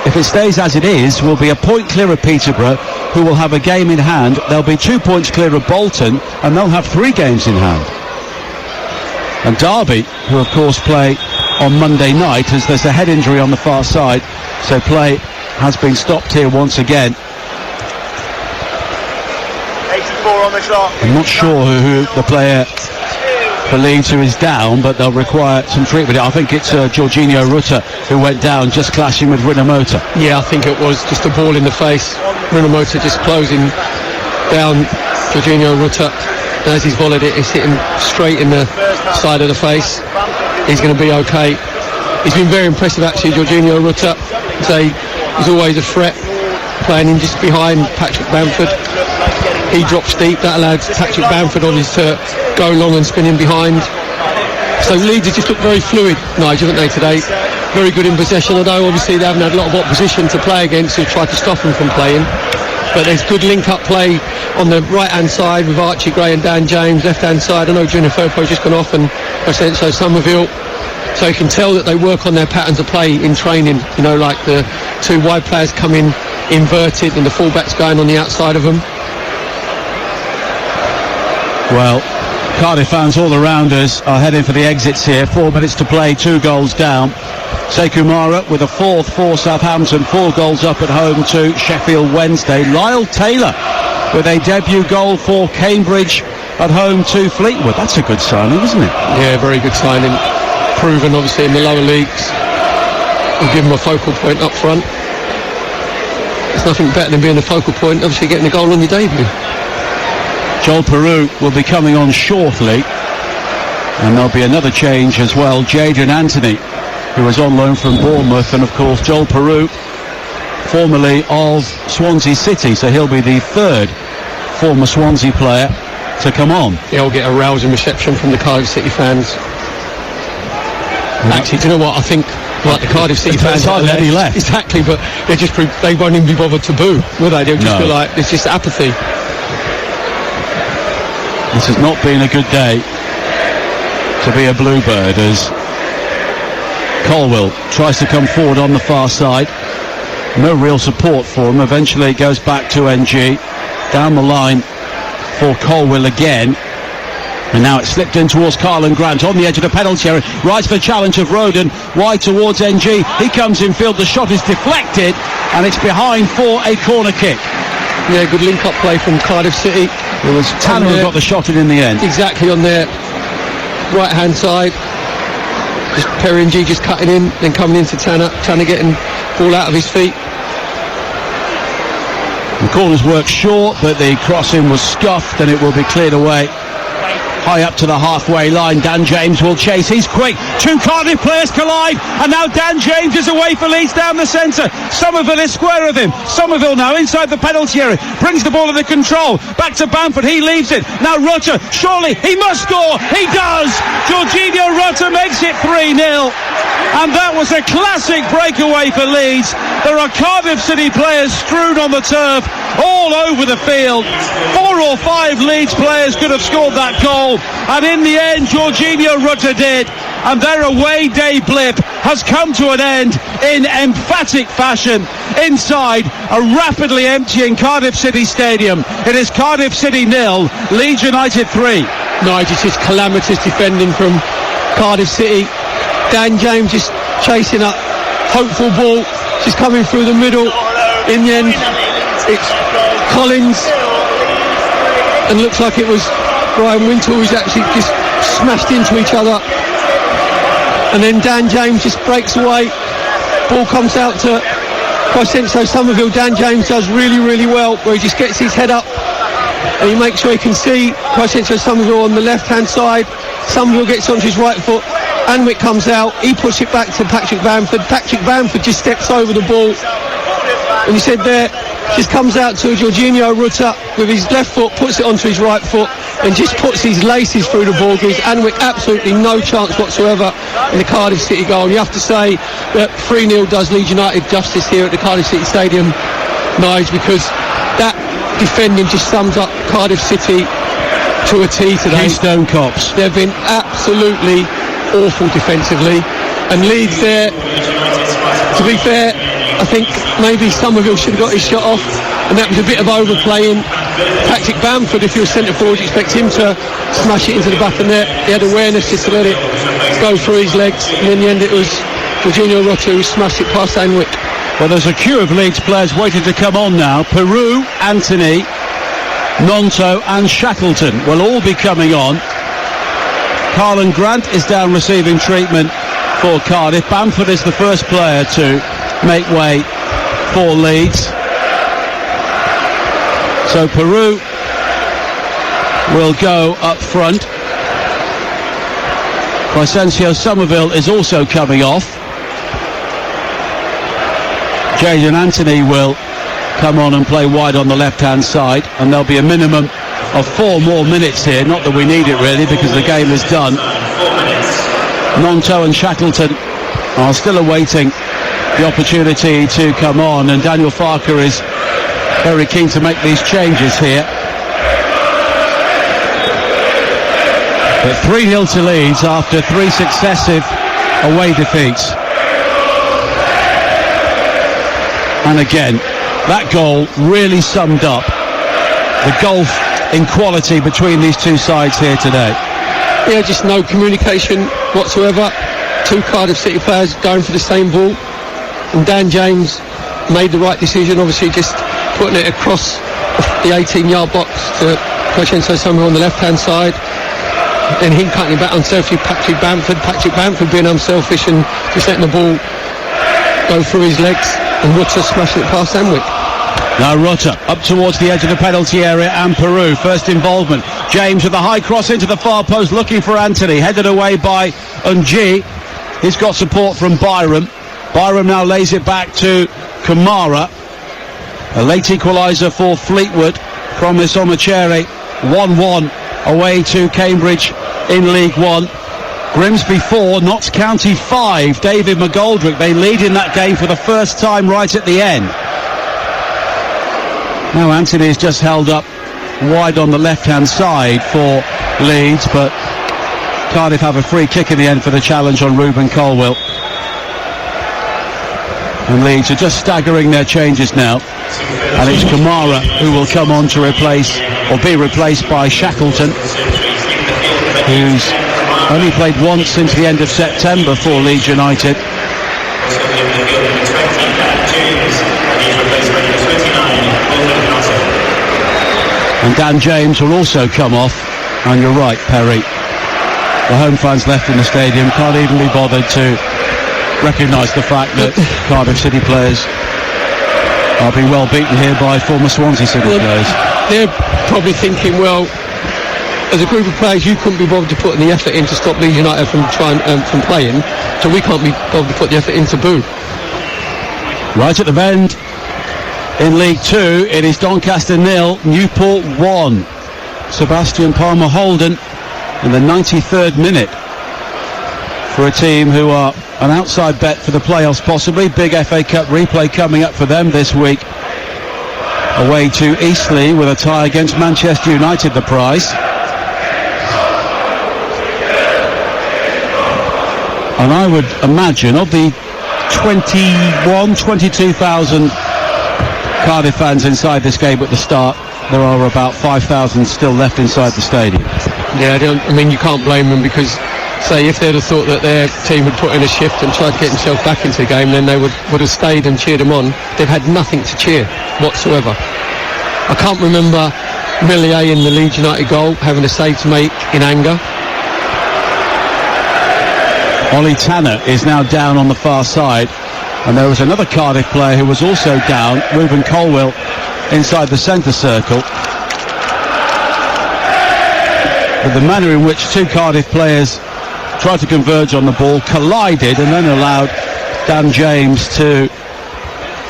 if it stays as it is, will be a point clear of Peterborough, who will have a game in hand. They'll be 2 points clear of Bolton, and they'll have 3 games in hand. And Derby, who of course play on Monday night, as there's a head injury on the far side, so play has been stopped here once again. 84 on the clock. I'm not sure who the player for Leeds who is down, but they'll require some treatment. I think it's Jorginho Rutter who went down, just clashing with Rinomota. Yeah, I think it was just a ball in the face. Rinomota just closing down Jorginho Rutter. As he's volleyed it, it's hitting straight in the side of the face. He's going to be okay. He's been very impressive, actually, Jorginho Rutter. He's always a threat, playing in just behind Patrick Bamford. He drops deep, that allowed Patrick Bamford on his to go long and spin in behind. So Leeds have just looked very fluid, Nigel, haven't they, today? Very good in possession, although obviously they haven't had a lot of opposition to play against who've tried to stop them from playing. But there's good link-up play on the right-hand side with Archie Gray and Dan James. Left-hand side, I know Junior Firpo's just gone off, and so Somerville. So you can tell that they work on their patterns of play in training. You know, like the 2 wide players come in inverted and the full-backs going on the outside of them. Well, Cardiff fans all around us are heading for the exits here. 4 minutes to play, 2 goals down. Sekumara with a 4th for Southampton, 4 goals up at home to Sheffield Wednesday. Lyle Taylor with a debut goal for Cambridge at home to Fleetwood. That's a good signing, isn't it? Yeah, very good signing. Proven, obviously, in the lower leagues. We'll give him a focal point up front. There's nothing better than being a focal point, obviously getting a goal on your debut. Joel Peru will be coming on shortly, and there'll be another change as well. Jadon Anthony, who was on loan from Bournemouth, and of course Joel Peru, formerly of Swansea City, so he'll be the 3rd former Swansea player to come on. He'll get a rousing reception from the Cardiff City fans. Actually, do you know what? I think, like, the Cardiff City fans hardly any left. Exactly, but they won't even be bothered to boo, will they? They'll just be like, it's just apathy. This has not been a good day to be a Bluebird, as Colwill tries to come forward on the far side. No real support for him. Eventually it goes back to NG. Down the line for Colwill again. And now it's slipped in towards Carlin Grant on the edge of the penalty area. Right for the challenge of Roden. Wide towards NG. He comes in field. The shot is deflected. And it's behind for a corner kick. Yeah, good link-up play from Cardiff City. It was Tanner who got the shot in the end. Exactly, on their right-hand side. Just Perry and G just cutting in, then coming into Tanner. Tanner getting ball out of his feet. The corner's worked short, but the crossing was scuffed and it will be cleared away. High up to the halfway line, Dan James will chase. He's quick. Two Cardiff players collide, and now Dan James is away for Leeds down the centre. Somerville is square of him. Somerville now inside the penalty area, brings the ball under control. Back to Bamford, he leaves it. Now Rutter, surely he must score. He does. Jorginho Rutter makes it 3-0. And that was a classic breakaway for Leeds. There are Cardiff City players strewn on the turf all over the field. 4 or 5 Leeds players could have scored that goal, and in the end Jorginho Rutter did, and their away day blip has come to an end in emphatic fashion inside a rapidly emptying Cardiff City Stadium. It is Cardiff City 0, Leeds United 3. Nigel, just calamitous defending from Cardiff City. Dan James just chasing up, hopeful ball, just coming through the middle. In the end, it's Collins, and looks like it was Brian Wintle who's actually just smashed into each other. And then Dan James just breaks away. Ball comes out to Crescenzo Somerville. Dan James does really, really well, where he just gets his head up and he makes sure he can see Crescenzo Somerville on the left-hand side. Somerville gets onto his right foot. Anwick comes out, he puts it back to Patrick Bamford. Patrick Bamford just steps over the ball, and he said there, just comes out to Jorginho Rutter with his left foot, puts it onto his right foot, and just puts his laces through the ball. Gives Anwick absolutely no chance whatsoever in the Cardiff City goal. And you have to say that 3-0 does Leeds United justice here at the Cardiff City Stadium, Nige, because that defending just sums up Cardiff City to a T today. Keystone Cops. They've been absolutely awful defensively, and Leeds there, to be fair, I think maybe Somerville should have got his shot off, and that was a bit of overplaying. Patrick Bamford, if you're centre forward, you expect him to smash it into the back of the net. He had awareness just to let it go through his legs, and in the end it was Jorginho Rutter who smashed it past Anwick. Well, there's a queue of Leeds players waiting to come on now. Peru, Anthony, Nonto and Shackleton will all be coming on. Carlin Grant is down receiving treatment for Cardiff. Bamford is the first player to make way for Leeds. So Peru will go up front. Crescencio Somerville is also coming off. Jayden Anthony will come on and play wide on the left-hand side, and there'll be a minimum of 4 more minutes here. Not that we need it really, because the game is done. Nonto and Shackleton are still awaiting the opportunity to come on, and Daniel Farker is very keen to make these changes here. But 3-0 to Leeds after 3 successive away defeats. And again, that goal really summed up the gulf in quality between these two sides here today. Yeah, just no communication whatsoever. 2 Cardiff City players going for the same ball, and Dan James made the right decision, obviously just putting it across the 18-yard box to Crescenzo Somerville on the left-hand side, and him cutting it back unselfishly. Patrick Bamford being unselfish and just letting the ball go through his legs, and Rutter smashing it past Anwick. Now Rutter up towards the edge of the penalty area, and Peru first involvement. James with a high cross into the far post, looking for Anthony, headed away by Unji. He's got support from Byram. Byram now lays it back to Kamara. A late equaliser for Fleetwood from this Omachere. 1-1 away to Cambridge in League One. Grimsby 4, Notts County 5. David McGoldrick, they lead in that game for the first time right at the end. Now Anthony is just held up wide on the left-hand side for Leeds, but Cardiff have a free kick in the end for the challenge on Ruben Colwill. And Leeds are just staggering their changes now. And it's Kamara who will come on to replace, or be replaced by Shackleton, who's only played once since the end of September for Leeds United. And Dan James will also come off. And you're right, Perry. The home fans left in the stadium can't even be bothered to recognise the fact that Cardiff City players are being well beaten here by former Swansea City players. They're probably thinking, well, as a group of players, you couldn't be bothered to put the effort in to stop Leeds United from from playing, so we can't be bothered to put the effort in to boo. Right at the bend in League Two, it is Doncaster 0, Newport 1. Sebastian Palmer Holden in the 93rd minute for a team who are an outside bet for the playoffs possibly. Big FA Cup replay coming up for them this week. Away to Eastleigh with a tie against Manchester United, the prize. And I would imagine of the 22,000 Cardiff fans inside this game at the start, there are about 5,000 still left inside the stadium. Yeah, I mean, you can't blame them because, say, if they'd have thought that their team had put in a shift and tried to get themselves back into the game, then they would have stayed and cheered them on. They've had nothing to cheer whatsoever. I can't remember Millier in the Leeds United goal having a save to make in anger. Ollie Tanner is now down on the far side, and there was another Cardiff player who was also down, Ruben Colwill, inside the centre circle. But the manner in which two Cardiff players tried to converge on the ball, collided, and then allowed Dan James to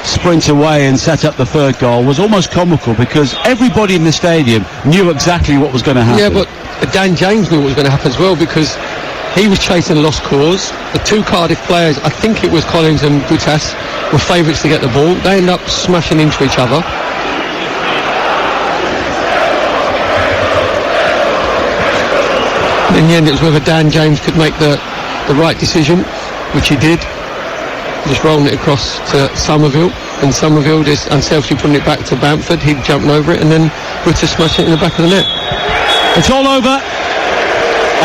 sprint away and set up the third goal was almost comical, because everybody in the stadium knew exactly what was going to happen. Yeah, but Dan James knew what was going to happen as well, because he was chasing a lost cause. The two Cardiff players, I think it was Collins and Boutas, were favourites to get the ball. They ended up smashing into each other. In the end, it was whether Dan James could make the right decision, which he did, just rolling it across to Somerville, and Somerville just unselfishly putting it back to Bamford. He'd jumped over it, and then Boutas smashed it in the back of the net. It's all over,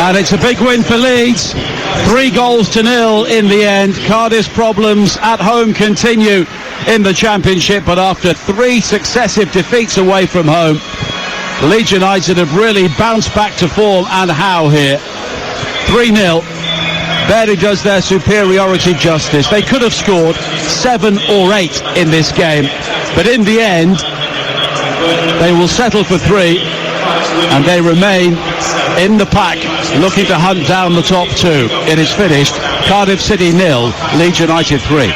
and it's a big win for Leeds. 3-0 in the end. Cardiff's problems at home continue in the Championship, but after 3 successive defeats away from home, Leeds United have really bounced back to form, and how here. 3-0 barely does their superiority justice. They could have scored 7 or 8 in this game, but in the end they will settle for 3, and they remain in the pack, looking to hunt down the top 2. It is finished. Cardiff City 0, Leeds United 3.